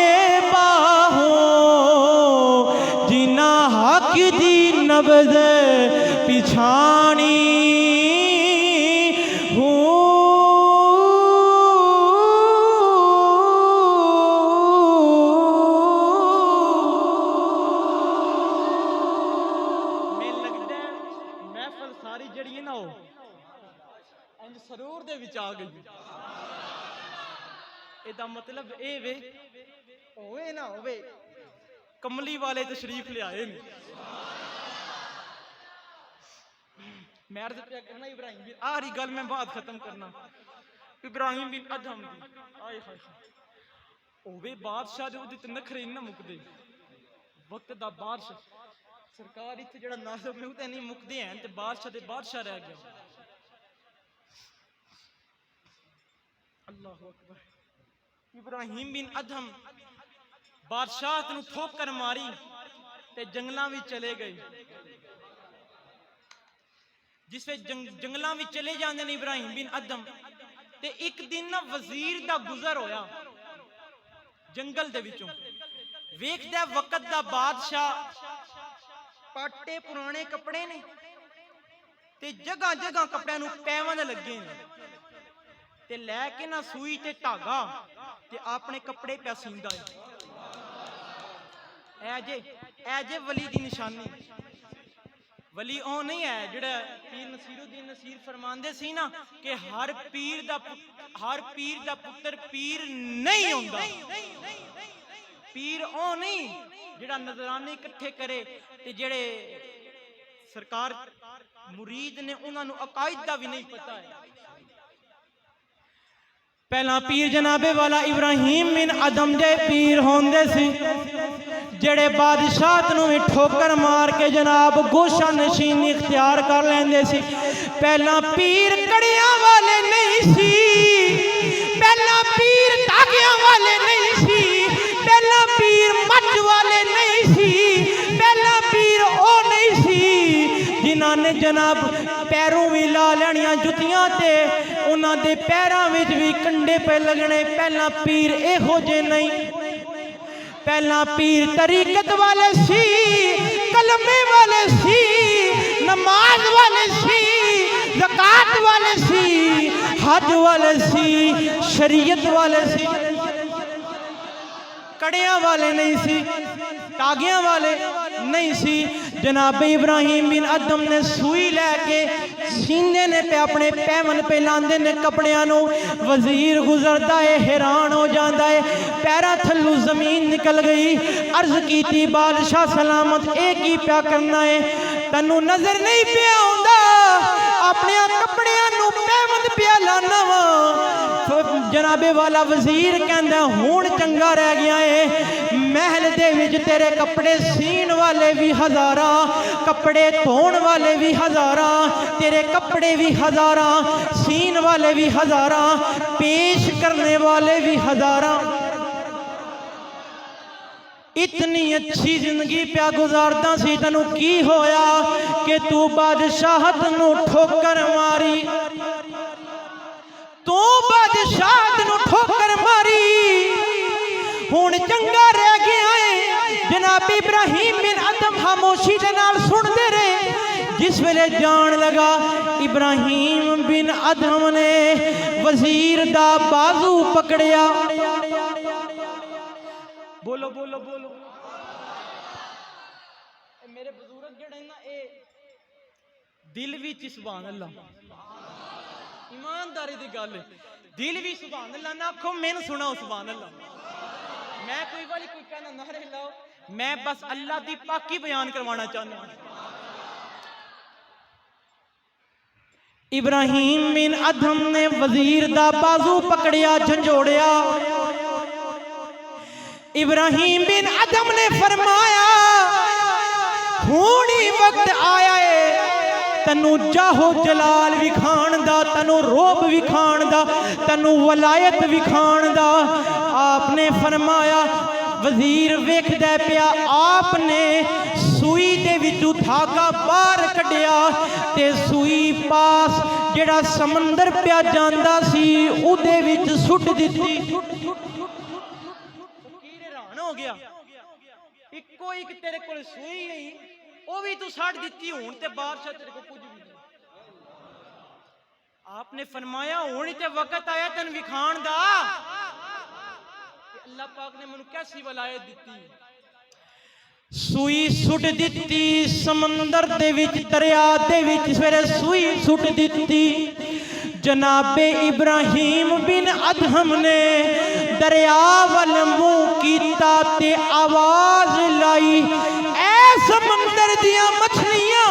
बाहू जिना हक दी नबज पिछानी सरूर दे विच आ गई एदा मतलब ए वे होवे ना होवे कमली वाले तशरीफ ले आए मैं अर्ज पे करना इब्राहिम बिन आखिरी गल मैं बात खत्म करना इब्राहिम बिन अदहम दी आए हाय होवे बादशाह दे उदे ते नखरे ना मुकदे वक्त दा बादशाह सरकार इत्थे जेड़ा नाज़िम है उते नहीं मुकदे हैं ते बादशाह दे बादशाह रह गया अल्लाहु अकबर इब्राहिम बिन अदहम बादशाह नूं ठोकर मारी ते जंगलां विच चले गए जिस वे जंगलां विच चले जांदे ने इब्राहिम बिन अदहम ते एक दिन ना वजीर दा गुजर होया जंगल दे विचों वेखदा वक्त दा बादशाह पाटे पुराने कपड़े ने ते जगह जगह कपड़ियां नूं पैवंद लगे ने ते लैके ना सूई ते धागा ते अपने कपड़े पिया सींदा है। ऐ जे वली दी निशानी। वली ओ नहीं है जिहड़ा पीर नसीरुद्दीन नसीर फरमांदे सी ना कि हर पीर दा पुत्र पीर नहीं होंदा। पीर ओ नहीं जिहड़ा नजराने इकट्ठे करे ते जिहड़े सरकार मुरीद ने उन्हां नूं अकायद दा भी नहीं पता है। पहला पीर जनाबे वाला इब्राहिम बिन अदम दे पीर होंदे सी जेड़े बादशाह नूं भी ठोकर मार के जनाब गोशा नशीनी इख्तियार कर लेंदे सी। पहला पीर कड़ियां वाले नहीं सी, पहला पीर धागियां वाले नहीं सी, पहला पीर मच वाले नहीं सी, पहला पीर ओ नहीं सी जिन्हां ने जनाब पैरों भी ला लेनियां जुतियां ते उन्हां दे पैरां विच भी कंडे पे लगने। पहला पीर इहो जे नहीं। पहला पीर तरीकत वाले सी, कलमे वाले सी, नमाज वाले सी, ज़कात वाले सी, हज वाले सी, शरीयत वाले सी। कड़ियां वाले नहीं सी, धागियां वाले नहीं सी। जनाब इब्राहिम बिन अदम ने सूई लैके सीने ने पे अपने पैवन पे लांदे ने कपड़ियां नूं। वजीर गुजरदा है हैरान हो जाता है, पैरा थल्लू जमीन निकल गई। अर्ज कीती बादशाह सलामत ए की प्या करना है, तन्नू नजर नहीं पिया आउंदा अपने कपड़ियां नूं पैवंद पिया लाना वा। जनाबे वाला वजीर कहंदा हुण चंगा रह गया है, महल दे विच तेरे कपड़े सीन वाले भी हजारां, कपड़े धोण वाले भी हजारां, तेरे कपड़े भी हजारां, सीन वाले भी हजारां, पेश करने वाले भी हजारां। इतनी अच्छी जिंदगी प्या गुजारदा सी, तैनू की होया कि तू बादशाहत नू ठोकर मारी, तू बादशाहत नू ठोकर मारी। हुण चंगा रह गया है। जनाब इब्राहिम बिन अदम खामोशी दे नाल सुनदे रहे। जिस वेले जान लगा इब्राहिम बिन अदम ने वजीर दा बाजू पकड़िया। बोलो बोलो बोलो। मेरे बुजुर्ग जेड़े ना ए दिल विच सुभान अल्लाह, ईमानदारी दी गल है, दिल भी सुभान अल्लाह ना आखो, मैनू सुनाओ सुभान अल्लाह। मैं कोई वाली कोई कहना नारे लाओ, मैं बस अल्लाह दी पाकी बयान करवाना चाहना। इब्राहिम बिन अदम ने वजीर दा बाजू पकड़िया, झंझोड़िया। इब्राहिम बिन अदम ने फरमाया हुण ही वक्त आया है तन्नू जाहो जलाल विखाण दा, तन्नू रोब विखाण दा, तन्नू वलायत विखाण दा। आपने फरमाया, वजीर वेखदा पिया, आपने सूई दे विचों धागा बाहर कढ़िया ते सूई पास जेड़ा समंदर पिया जांदा सी उदे विच सुट दित्ती। हो गया इको एक तेरे कोल सूई गई, वो भी तू साड़ दी। हुण ते बादशाह तेरे को कुछ भी नहीं। आपने फरमाया हुण ते वक्त आया तन विखाण दा। अल्लाह पाक ने मैनू कैसी वलायत दी। सूई सुट दिती समंदर दे विच, दरिया दे विच सवेरे सूई सुट दिती। जनाबे इब्राहिम बिन अदहम ने दरिया वल मुंह कीता ते आवाज लाई, ऐ समंदर दियां मछलियां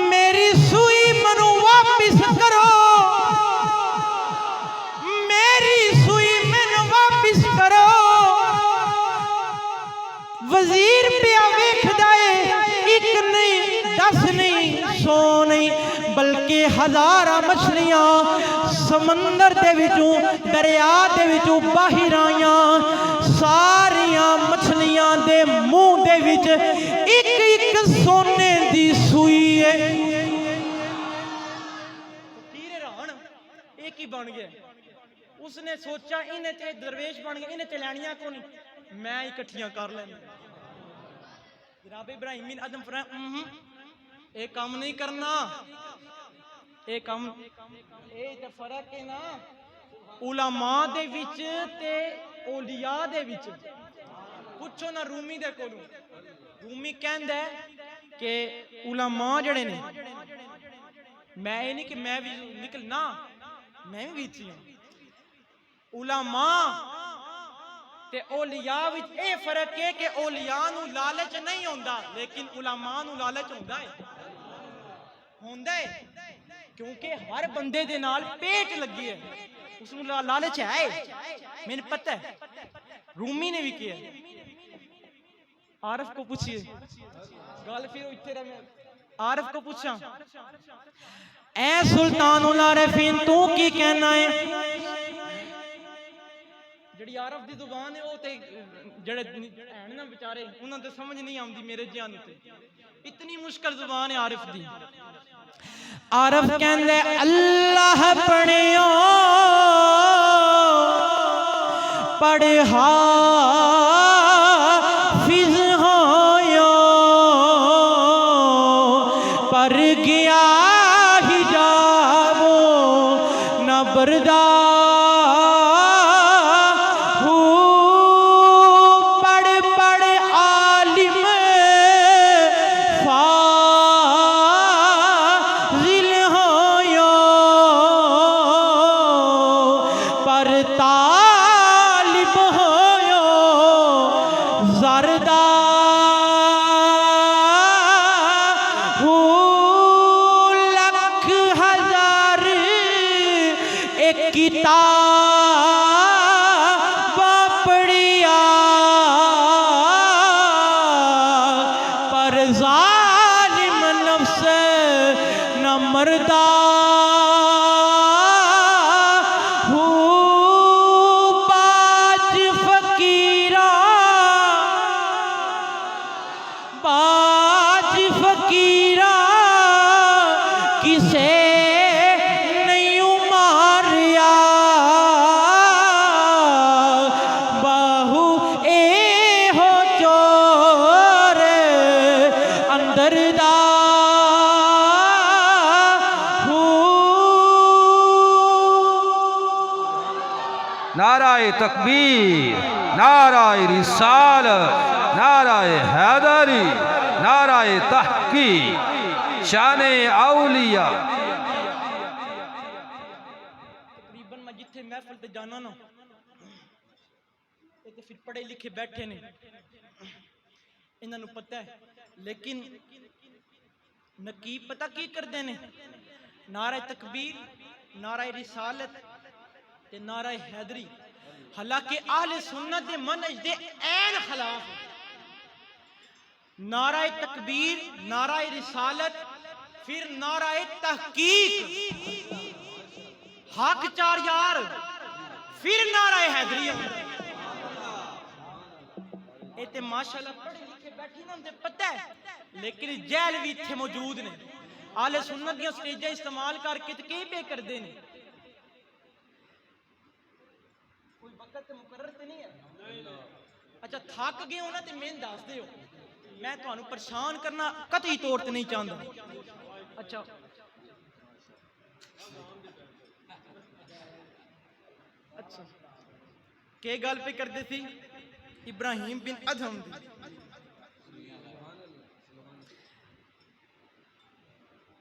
मेरी सूई मनु वापिस करो, मेरी सूई मैनू वापिस करो। वजीर पिया वेखदा है, एक नहीं, 10 नहीं, 100 नहीं, बल्कि हजारां मछलियां समंदर दे विचों, दरिया दे विचों बाहर आईयां। सारियां मछलियां दे मुंह दे विच एक एक सोने दी सूई है। एक ही बन गया। उसने सोचा इन्हें ते दरवेश बन गए, इन्हें ते लैनियां को नहीं, मैं इकट्ठियां कर लैनी। जनाब इब्राहिम बिन अदम फरमाया ਇਹ ਕੰਮ ਨਹੀਂ ਕਰਨਾ। ਇਹ ਕੰਮ ਇਹ ਤਾਂ ਫਰਕ ਹੈ ਨਾ ਉਲਮਾ ਦੇ ਵਿੱਚ ਤੇ ਔਲੀਆ ਦੇ ਵਿੱਚ। ਪੁੱਛੋ ਨਾ ਰੂਮੀ ਦੇ ਕੋਲੋਂ, ਰੂਮੀ ਕਹਿੰਦਾ ਕਿ ਉਲਮਾ ਜਿਹੜੇ ਨੇ, ਮੈਂ ਇਹ ਨਹੀਂ ਕਿ ਮੈਂ ਵੀ ਨਿਕਲਣਾ, ਮੈਂ ਵੀ ਵਿੱਚ ਹਾਂ। ਉਲਮਾ ਤੇ ਔਲੀਆ ਵਿੱਚ ਇਹ ਫਰਕ ਹੈ ਕਿ ਔਲੀਆ ਨੂੰ ਲਾਲਚ ਨਹੀਂ ਹੁੰਦਾ, ਲੇਕਿਨ ਉਲਮਾ ਨੂੰ ਲਾਲਚ ਹੁੰਦਾ ਹੈ। क्योंकि हर बंदे दे नाल पेट लगी है, उसनू लालच है, मैंने पता है। रूमी ने भी किया। आरिफ को पूछिए गल, फिर इत्थे रह आरिफ को पूछा, ऐ सुल्तानुल आरिफीन तू की कहना है? ਜਿਹੜੀ ਆਰਫ ਦੀ ਜ਼ੁਬਾਨ ਹੈ ਉਹ ਤੇ ਜਿਹੜੇ ਹਨ ਨਾ ਵਿਚਾਰੇ ਉਹਨਾਂ ਤੇ ਸਮਝ ਨਹੀਂ ਆਉਂਦੀ ਮੇਰੇ ਜਿਹਾਂ ਨੂੰ, ਤੇ इतनी मुश्किल जुबान है आरिफ दी। आरिफ कहंदे अल्लाह पढ़ियो पढ़ा फिज होयो पर गया हिजाबो न बरदा नाराए तकबीर, नाराए रिसालत, नाराए हैदरी, नाराए तहकीक, शाने औलिया। तकरीबन मैं जिथे महफिल ते जाना ना, ये तो फिर पढ़े लिखे बैठे ने, इन्हां नूं पता है, लेकिन नकीब पता की करते ने? नाराए तकबीर, नाराए रिसालत ते नाराए हैदरी। हालांकि आहले सुन्नत दे मनहज दे ऐन खिलाफ। नाराए तकबीर, नाराए रिसालत, फिर नाराए तहकीक, हक चार यार, फिर नाराए हैदरी। ये ते माशाल्लाह पढ़े लिखे बैठी ना, उन्हें पता है, लेकिन जहल भी इत्थे मौजूद ने। आहले सुन्नत दी स्टेजां इस्तेमाल करके ते की पे करदे ने। कोई वक्त मुकर्रर ते नहीं है? अच्छा थक गए हो ना ते मैनूं दस दिओ, मैं तुहानूं परेशान करना कतई तौर ते नहीं चाहता। अच्छा अच्छा के गल पे करदे सी? इब्राहिम बिन अदहम दी।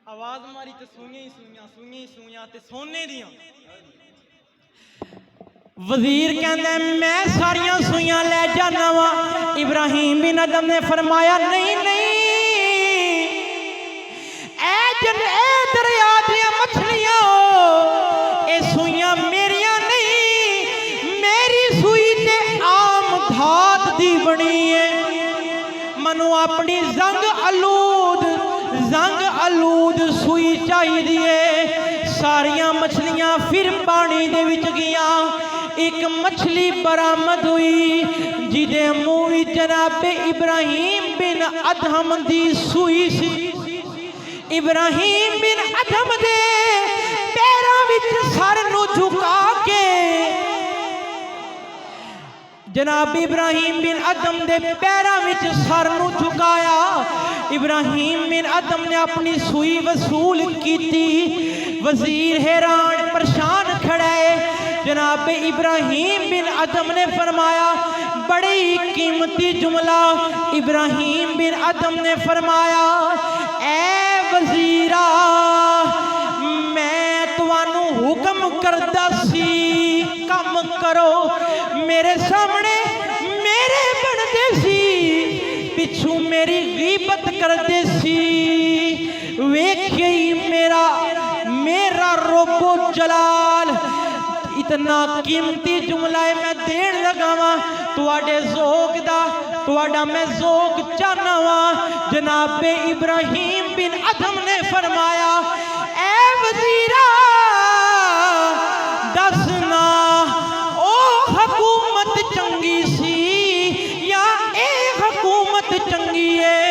आवाज मारी ते सुइयां ही सुइयां, सुइयां ही सुइयां ते सोने दियां। वजीर कहंदा मैं सारियां सुइयां ले जाना वा। इब्राहिम बिन अदहम ने फरमाया नहीं नहीं, ए दरिया दियां मछलियां ए सुइयां मेरियां नहीं, मेरी सुई ते आम धात दी बनी है। मनु अपनी जंग आलूद सुई चाहिए। सारियां मछलियां फिर पानी दे विच गियां। एक मछली बरामद हुई जिदे मुंह जनाबे इब्राहिम बिन अदहम दी सुई सी। इब्राहिम बिन अदहम दे पैरां विच सर नूं झुका के, जनाब इब्राहिम बिन अदहम दे पैरां विच सर नूं झुकाया इब्राहिम बिन अदम ने अपनी सूई वसूल की थी। वजीर हैरान परेशान खड़ा है। जनाब इब्राहिम बिन अदम ने फरमाया, बड़ी कीमती जुमला। इब्राहिम बिन अदम ने फरमाया, ए वजीरा, मैं तुहानू हुक्म करदा सी, कम करो। मेरे सामने मेरे बनदे सी, पिछू मेरी गीबत करदे सी। वेखे ही मेरा मेरा रोबो जलाल, इतना कीमती जुमला है मैं देन लगा वा तुहाडे ज़ौक़ दा, तुहाडा मैं ज़ौक़ चाहना वा। जनाब इब्राहिम बिन अदम ने फरमाया, ए वज़ीरा, दसना ओ हुकूमत चंगी सी या ए हुकूमत चंगी है?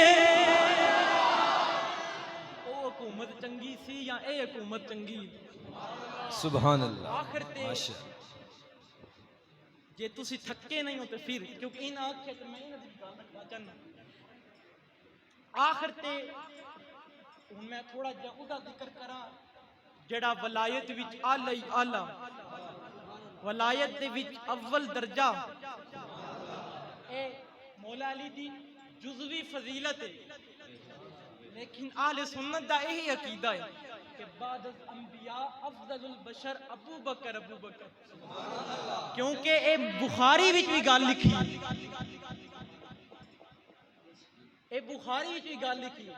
ओ हुकूमत चंगी सी या ए हुकूमत चंगी? सुभान अल्लाह। आखिर ते माशा जे तुसी थके नहीं हो तो फिर, क्योंकि इन आखे तो मैं इन्हां दी गल करना चाहना। आखिर ते हुण मैं थोड़ा जिहा उहदा जिक्र करा जेड़ा वलायत विच आला ही आला, वलायत दे विच अव्वल दर्जा ए मौला अली दी जुज़वी फजीलत है। लेकिन आले सुन्नत दा यही अकीदा है कि बाद अंबिया अफजलुल बशर अबू बकर, अबू बकर। क्योंकि ए बुखारी विच भी गल लिखी, ए बुखारी विच भी गल लिखी।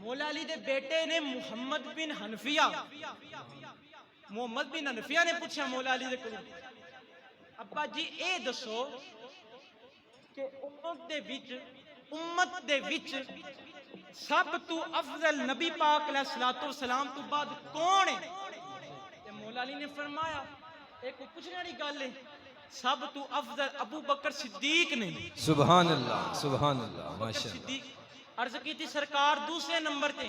मौला अली दे बेटे ने मुहम्मद बिन हनफिया, मुहम्मद बिन हनफिया ने पूछा मौला अली दे कोलों, अब्बा जी ए दसो कि उम्मत दे विच सब तू अफजल नबी पाक अलैहिस्सलातु वस्सलाम तो बाद कौन है? ते मौला अली ने फरमाया, एक पूछने वाली गल है, सब तू अफजल अबू बकर सिद्दीक ने। सुभान अल्लाह, सुभान अल्लाह, माशा सिद्दीक अर्ज की थी सरकार दूसरे नंबर ते।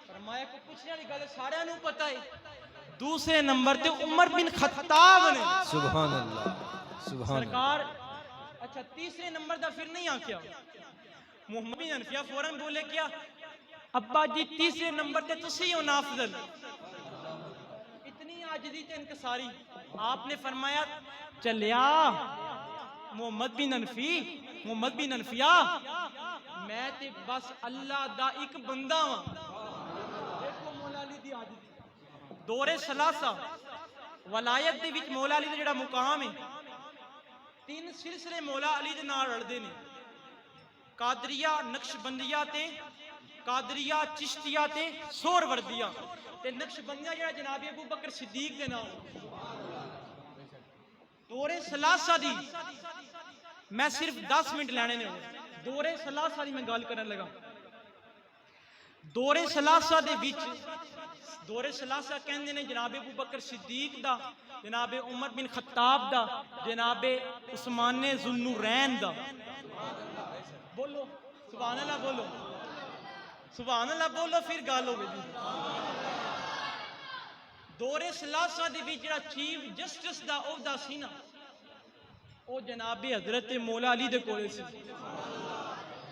फरमाया को पूछने वाली गल सारियां नूं पता है, दूसरे नंबर ते उमर बिन खत्ताब ने। सुभान अल्लाह, सुभान सरकार अच्छा तीसरे नंबर दा फिर नहीं आख्या। मुहम्मद बिन हनफिया फौरन बोले, क्या अब्बा जी तीसरे नंबर ते तुसी हो नाफजल? इतनी आजिज़ी ते इनकसारी। आपने फरमाया, चलिया मुहम्मद बिन हनफी, मुहम्मद बिन हनफिया, मैं ते बस अल्लाह दा एक बंदा हां। देखो मौला अली दी आजिज़ी। दौरे सलासा वलायत दे विच मौला अली दा जेड़ा मुकाम है, तीन सिलसिले मौला अली दे नाल रलदे ने, कादरिया, नक्शबंदिया ते कादरिया, चिश्तिया ते सोहरवर्दिया। ते नक्शबंदिया जेड़ा जनाब अबू बकर सिद्दीक दे नाल। दौरे सलासा दी मैं सिर्फ 10 मिनट लेने ने। दौरे सलासा दी मैं गल करन लगा। दौरे सलासा दे विच, दौरे सलासा कहंदे ने जनाब अबू बकर सिद्दीक दा, जनाब उमर बिन खत्ताब दा, जनाब उस्मान ज़ुन्नुरैन दा। बोलो सुभान अल्लाह, बोलो सुभान अल्लाह, बोलो फिर गल होगी। दौरे सलासा दे विच जेड़ा चीफ जस्टिस दा ओहदा सी ना, ओ जनाब हजरत मौला अली दे कोले सी।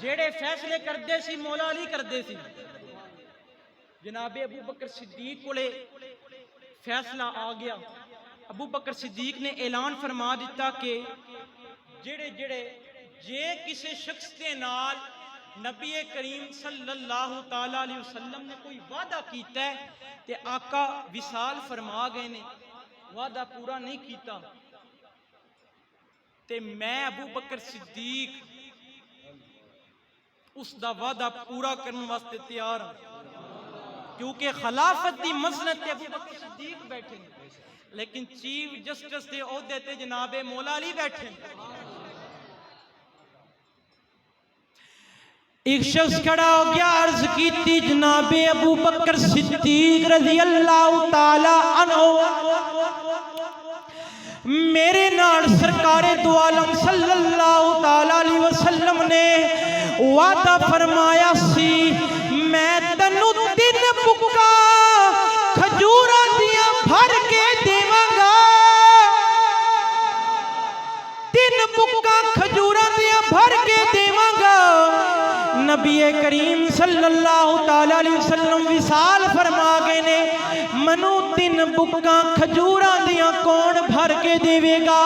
जेड़े फैसले करदे सी मौला अली करदे सी। जनाब अबू बकर सिद्दीक कोले फैसला आ गया। अबू बकर सिद्दीक ने ऐलान फरमा दिता कि जेड़े जेड़े जे किसी शख्स के नाल नबी करीम सल्लल्लाहु ताला अलैहि वसल्लम ने कोई वादा कीता है ते आका विसाल फरमा गए ने, वादा पूरा नहीं कीता, ते मैं अबू बकर सिद्दीक उसका वादा पूरा करने वास्ते तैयार हूं। क्योंकि खिलाफत की मसनत अबू बकर सिद्दीक बैठे, लेकिन चीफ जस्टिस के ओहदे ते जनाब मौला अली बैठे। एक शख्स खड़ा हो गया, अर्ज की थी जनाब अबू बकर सिद्दीक रज़ी अल्लाह ताला अन्हु, मेरे नाल सरकारे दो आलम सल्लल्लाहु ताला अलैहि वसल्लम ने वादा फरमाया सी, मैं तन्नू 3 बुक्का खजूरां दियां भर के देवांगा। 3 बुक्का खजूरां दियां भर के देवांगा। नबी करीम सल्लल्लाहु ताला अलैहि वसल्लम विसाल फरमा गए ने, मनु 3 बुक्कां खजूरां दियां कौन भर के देवेगा?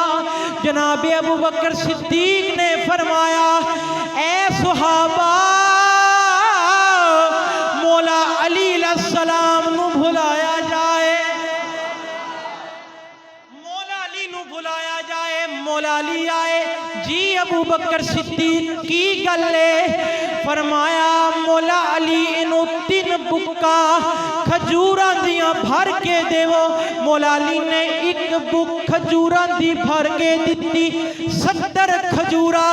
जनाब अबू बकर सिद्दीक ने फरमाया, ऐ सुहाबा, मौला अली अलैहिस्सलाम नु भुलाया जाए, मौला अली नु बुलाया जाए। मौला अली आए, जी अबू बकर सिद्दीक की गल है? फरमाया, मौला अली इनू 3 बुक्का खजूरां दियां भर के देवो। मौला अली ने 1 बुक खजूरां दी भर के दिती, 70 खजूरा।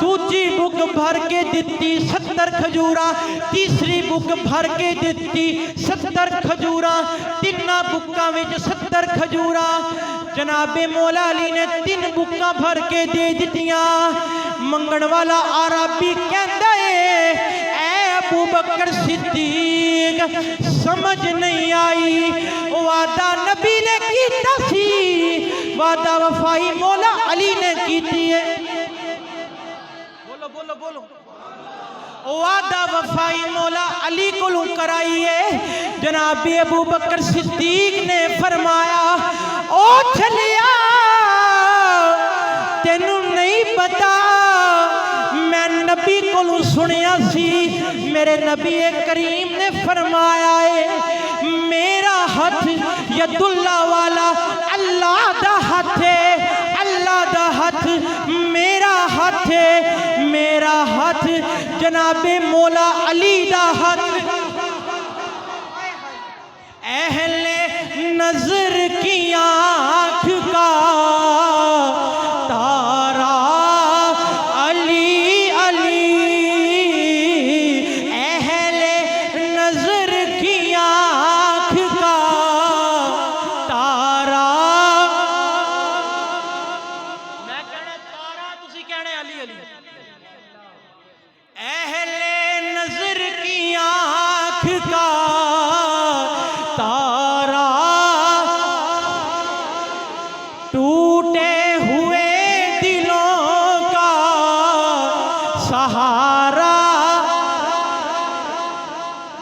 दूजी बुक भर के दिती, 70 खजूरा। तीसरी बुक भर के दिती, 70 खजूरा। 3 बुक्कां विच 70 खजूरा। जनाबे मौला अली ने 3 बुक्कां भर के दे दितियां। मंगण वाला आराबी कहंदा है, ऐ अबू बकर सिद्दीक, समझ नहीं आई, वादा नबी ने कीता सी, वादा वफाई मौला अली ने कीती है। बोलो बोलो बोलो। वादा वफाई मौला अली कोलों कराई है। जनाबे अबू बकर सिद्दीक ने फरमाया, ओ छलिया, तेनू नहीं पता, मैं नबी कोलों सुनिया सी, मेरे नबी करीम ने फरमाया है, मेरा हाथ यदुल्ला वाला अल्लाह दा हाथ है, अल्लाह दा हाथ मेरा हाथ है, मेरा हाथ जनाबे मौला अली दा हाथ। अहले नजर की आँख का तारा अली अली, अहले नजर की आँख का तारा। मैं कहना तारा, तुसी कहने अली अली। अहले नजर की आँख का तारा, टूटे हुए दिलों का सहारा।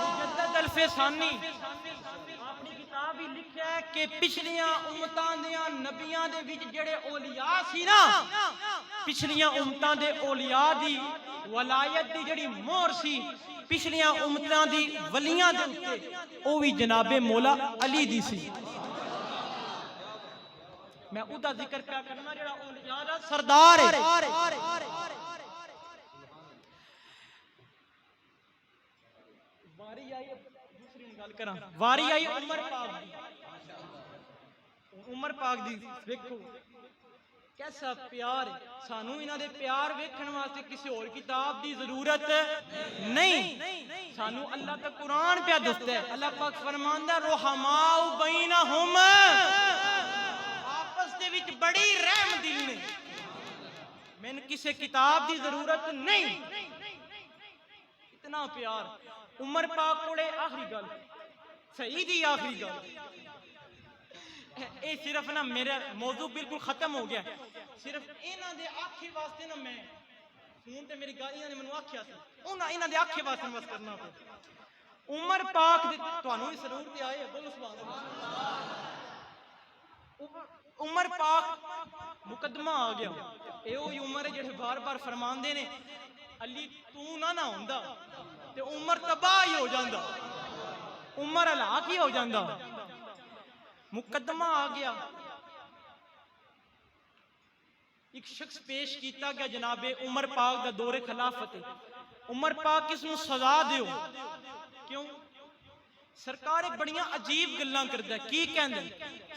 मुजद्दिद अल्फेसानी अपनी किताब ही लिखा है कि पिछलियां उम्मतां दियां नबियां दे विच जेड़े औलिया सी ना, पिछलियां उम्मतां दे औलिया दी वलायत दी जेड़ी मोहर सी पिछलियां उम्मतां दी वलियां दे उत्ते, ओ भी जनाबे मौला अली दी सी। मैं उदा जिक्र क्या करना जेड़ा औलिया दा सरदार है। वारी आई दूसरी गल करा, वारी आई उमर पाक दी। उमर पाक दी देखो कैसा प्यार है। सानू इन्हां दे प्यार वेखण वास्ते किसी और किताब दी जरूरत नहीं। सानू अल्लाह का कुरान पे दसदा है। अल्लाह पाक फरमांदा, रुहमाउ बैनहुम, आपस दे विच बड़ी रहम दिल ने, मैनू किसी किताब दी जरूरत नहीं। इतना प्यार उमर पाक कोले। आखिरी गल सही दी, आखिरी गल ए सिर्फ ना मेरा मौजू बिल्कुल खत्म हो गया। सिर्फ इन्हां दे आखे वास्ते ना मैं फोन ते मेरी गाल इन्हां ने मैनू आख्या सी, उन्हां इन्हां दे आखे वास्ते बस करना पे। उमर पाक दे तुहानू इस जरूर ते आए, बोलो सुभान अल्लाह। उमर पाक मुकदमा आ गया। ए ओही उमर है जेड़े बार-बार फरमांदे ने, अली तू ना हुंदा ते उमर तबाह ही हो जांदा, उमर हलाक ही हो जांदा। मुकदमा आ गया, एक शख्स पेश किया गया जनाबे उमर पाक दा दौरे खिलाफत। उमर पाक किसनू सजा दियो, क्यों? सरकार एक बड़ियां अजीब गल्लां करदा है। की कहंदे?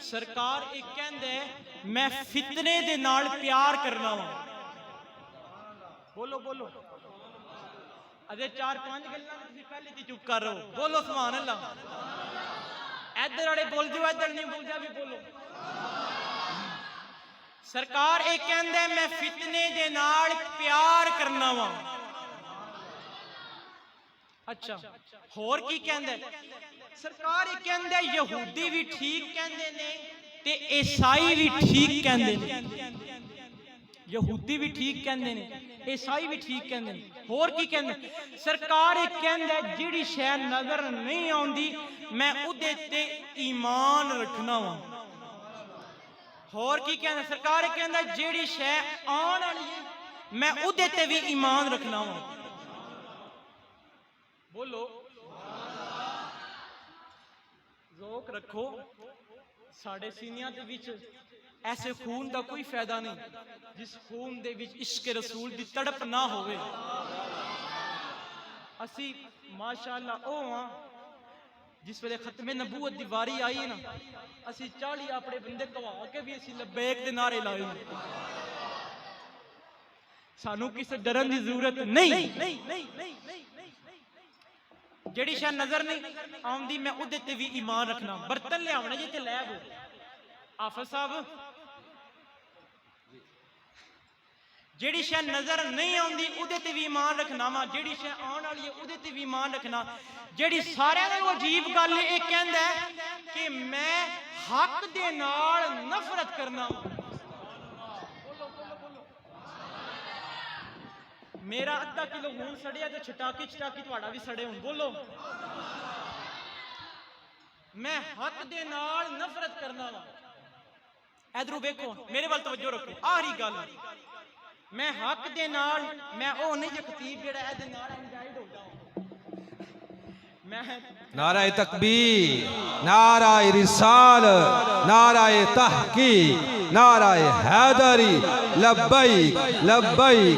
सरकार एक कहंदा है, मैं फितने दे नाल प्यार करना वा। बोलो बोलो। अजे 4-5 गल्लां तुसीं पहले दी चुप कर रहे हो। बोलो सुभान अल्लाह। इधर वाले बोल जाओ, इधर नहीं बोल जा भी बोलो। सरकार एक कहंदा है, मैं फितने दे नाल प्यार करना वा। अच्छा होर की कहंदा है? सरकार एक कहंदा है, यहूदी भी ठीक कहंदे ने ते ईसाई भी ठीक कहंदे ने। ਯਹੂਦੀ ਵੀ ਠੀਕ ਕਹਿੰਦੇ ਨੇ, ਈਸਾਈ ਵੀ ਠੀਕ ਕਹਿੰਦੇ ਨੇ। ਹੋਰ ਕੀ ਕਹਿੰਦੇ? ਸਰਕਾਰ ਇਹ ਕਹਿੰਦਾ ਜਿਹੜੀ ਸ਼ੈ ਨਜ਼ਰ ਨਹੀਂ ਆਉਂਦੀ ਮੈਂ ਉਹਦੇ ਤੇ ਈਮਾਨ ਰੱਖਣਾ ਵਾ। ਹੋਰ ਕੀ ਕਹਿੰਦਾ? ਸਰਕਾਰ ਇਹ ਕਹਿੰਦਾ ਜਿਹੜੀ ਸ਼ੈ ਆਉਣ ਵਾਲੀ ਹੈ मैं उदे ते भी ईमान रखना वा। बोलो जोक रखो। साढ़े सीनिया दे विच ऐसे खून का कोई फायदा नहीं जिस खून दे विच इश्क रसूल दी तड़प ना होवे। असी माशाअल्लाह ओ हां जिस वेले खत्मे नबूवत दी वारी आई है ना, असी 40 अपने बंदे कवा के भी असी लब्बैक दे नारे लाए। सानू किसी डरन की जरूरत नहीं। जेड़ी शायद नजर नहीं आउंदी मैं उहदे ते भी ईमान रखना। बर्तन लियावना जी ते लै वो आफिस साहब, जेड़ी शायद नजर नहीं आउंदी उहदे ते भी ईमान रखना वा। जेड़ी शायद आउण वाली है उहदे ते भी ईमान रखना। जेड़ी सारियां नालों अजीब गल ये कहंदा है कि मैं हक दे नाल नफरत करना वा। मेरा अद्धा किलो खून सड़िया तो छटाकी छटाकी तुहाड़ा भी सड़े हुण। बोलो मैं हक दे नाल नफरत करना वा। इधरों देखो मेरे वाल तवज्जो रखो। आखिरी गल मैं हक दे नाल मैं ओ नहीं जे खतीब जेड़ा ए दे नाल एंजाइड होगा। मैं नाराए तकबीर, नाराए रिसाल, नाराए तहकीक, नाराए हैदरी, लब्बैक लब्बैक।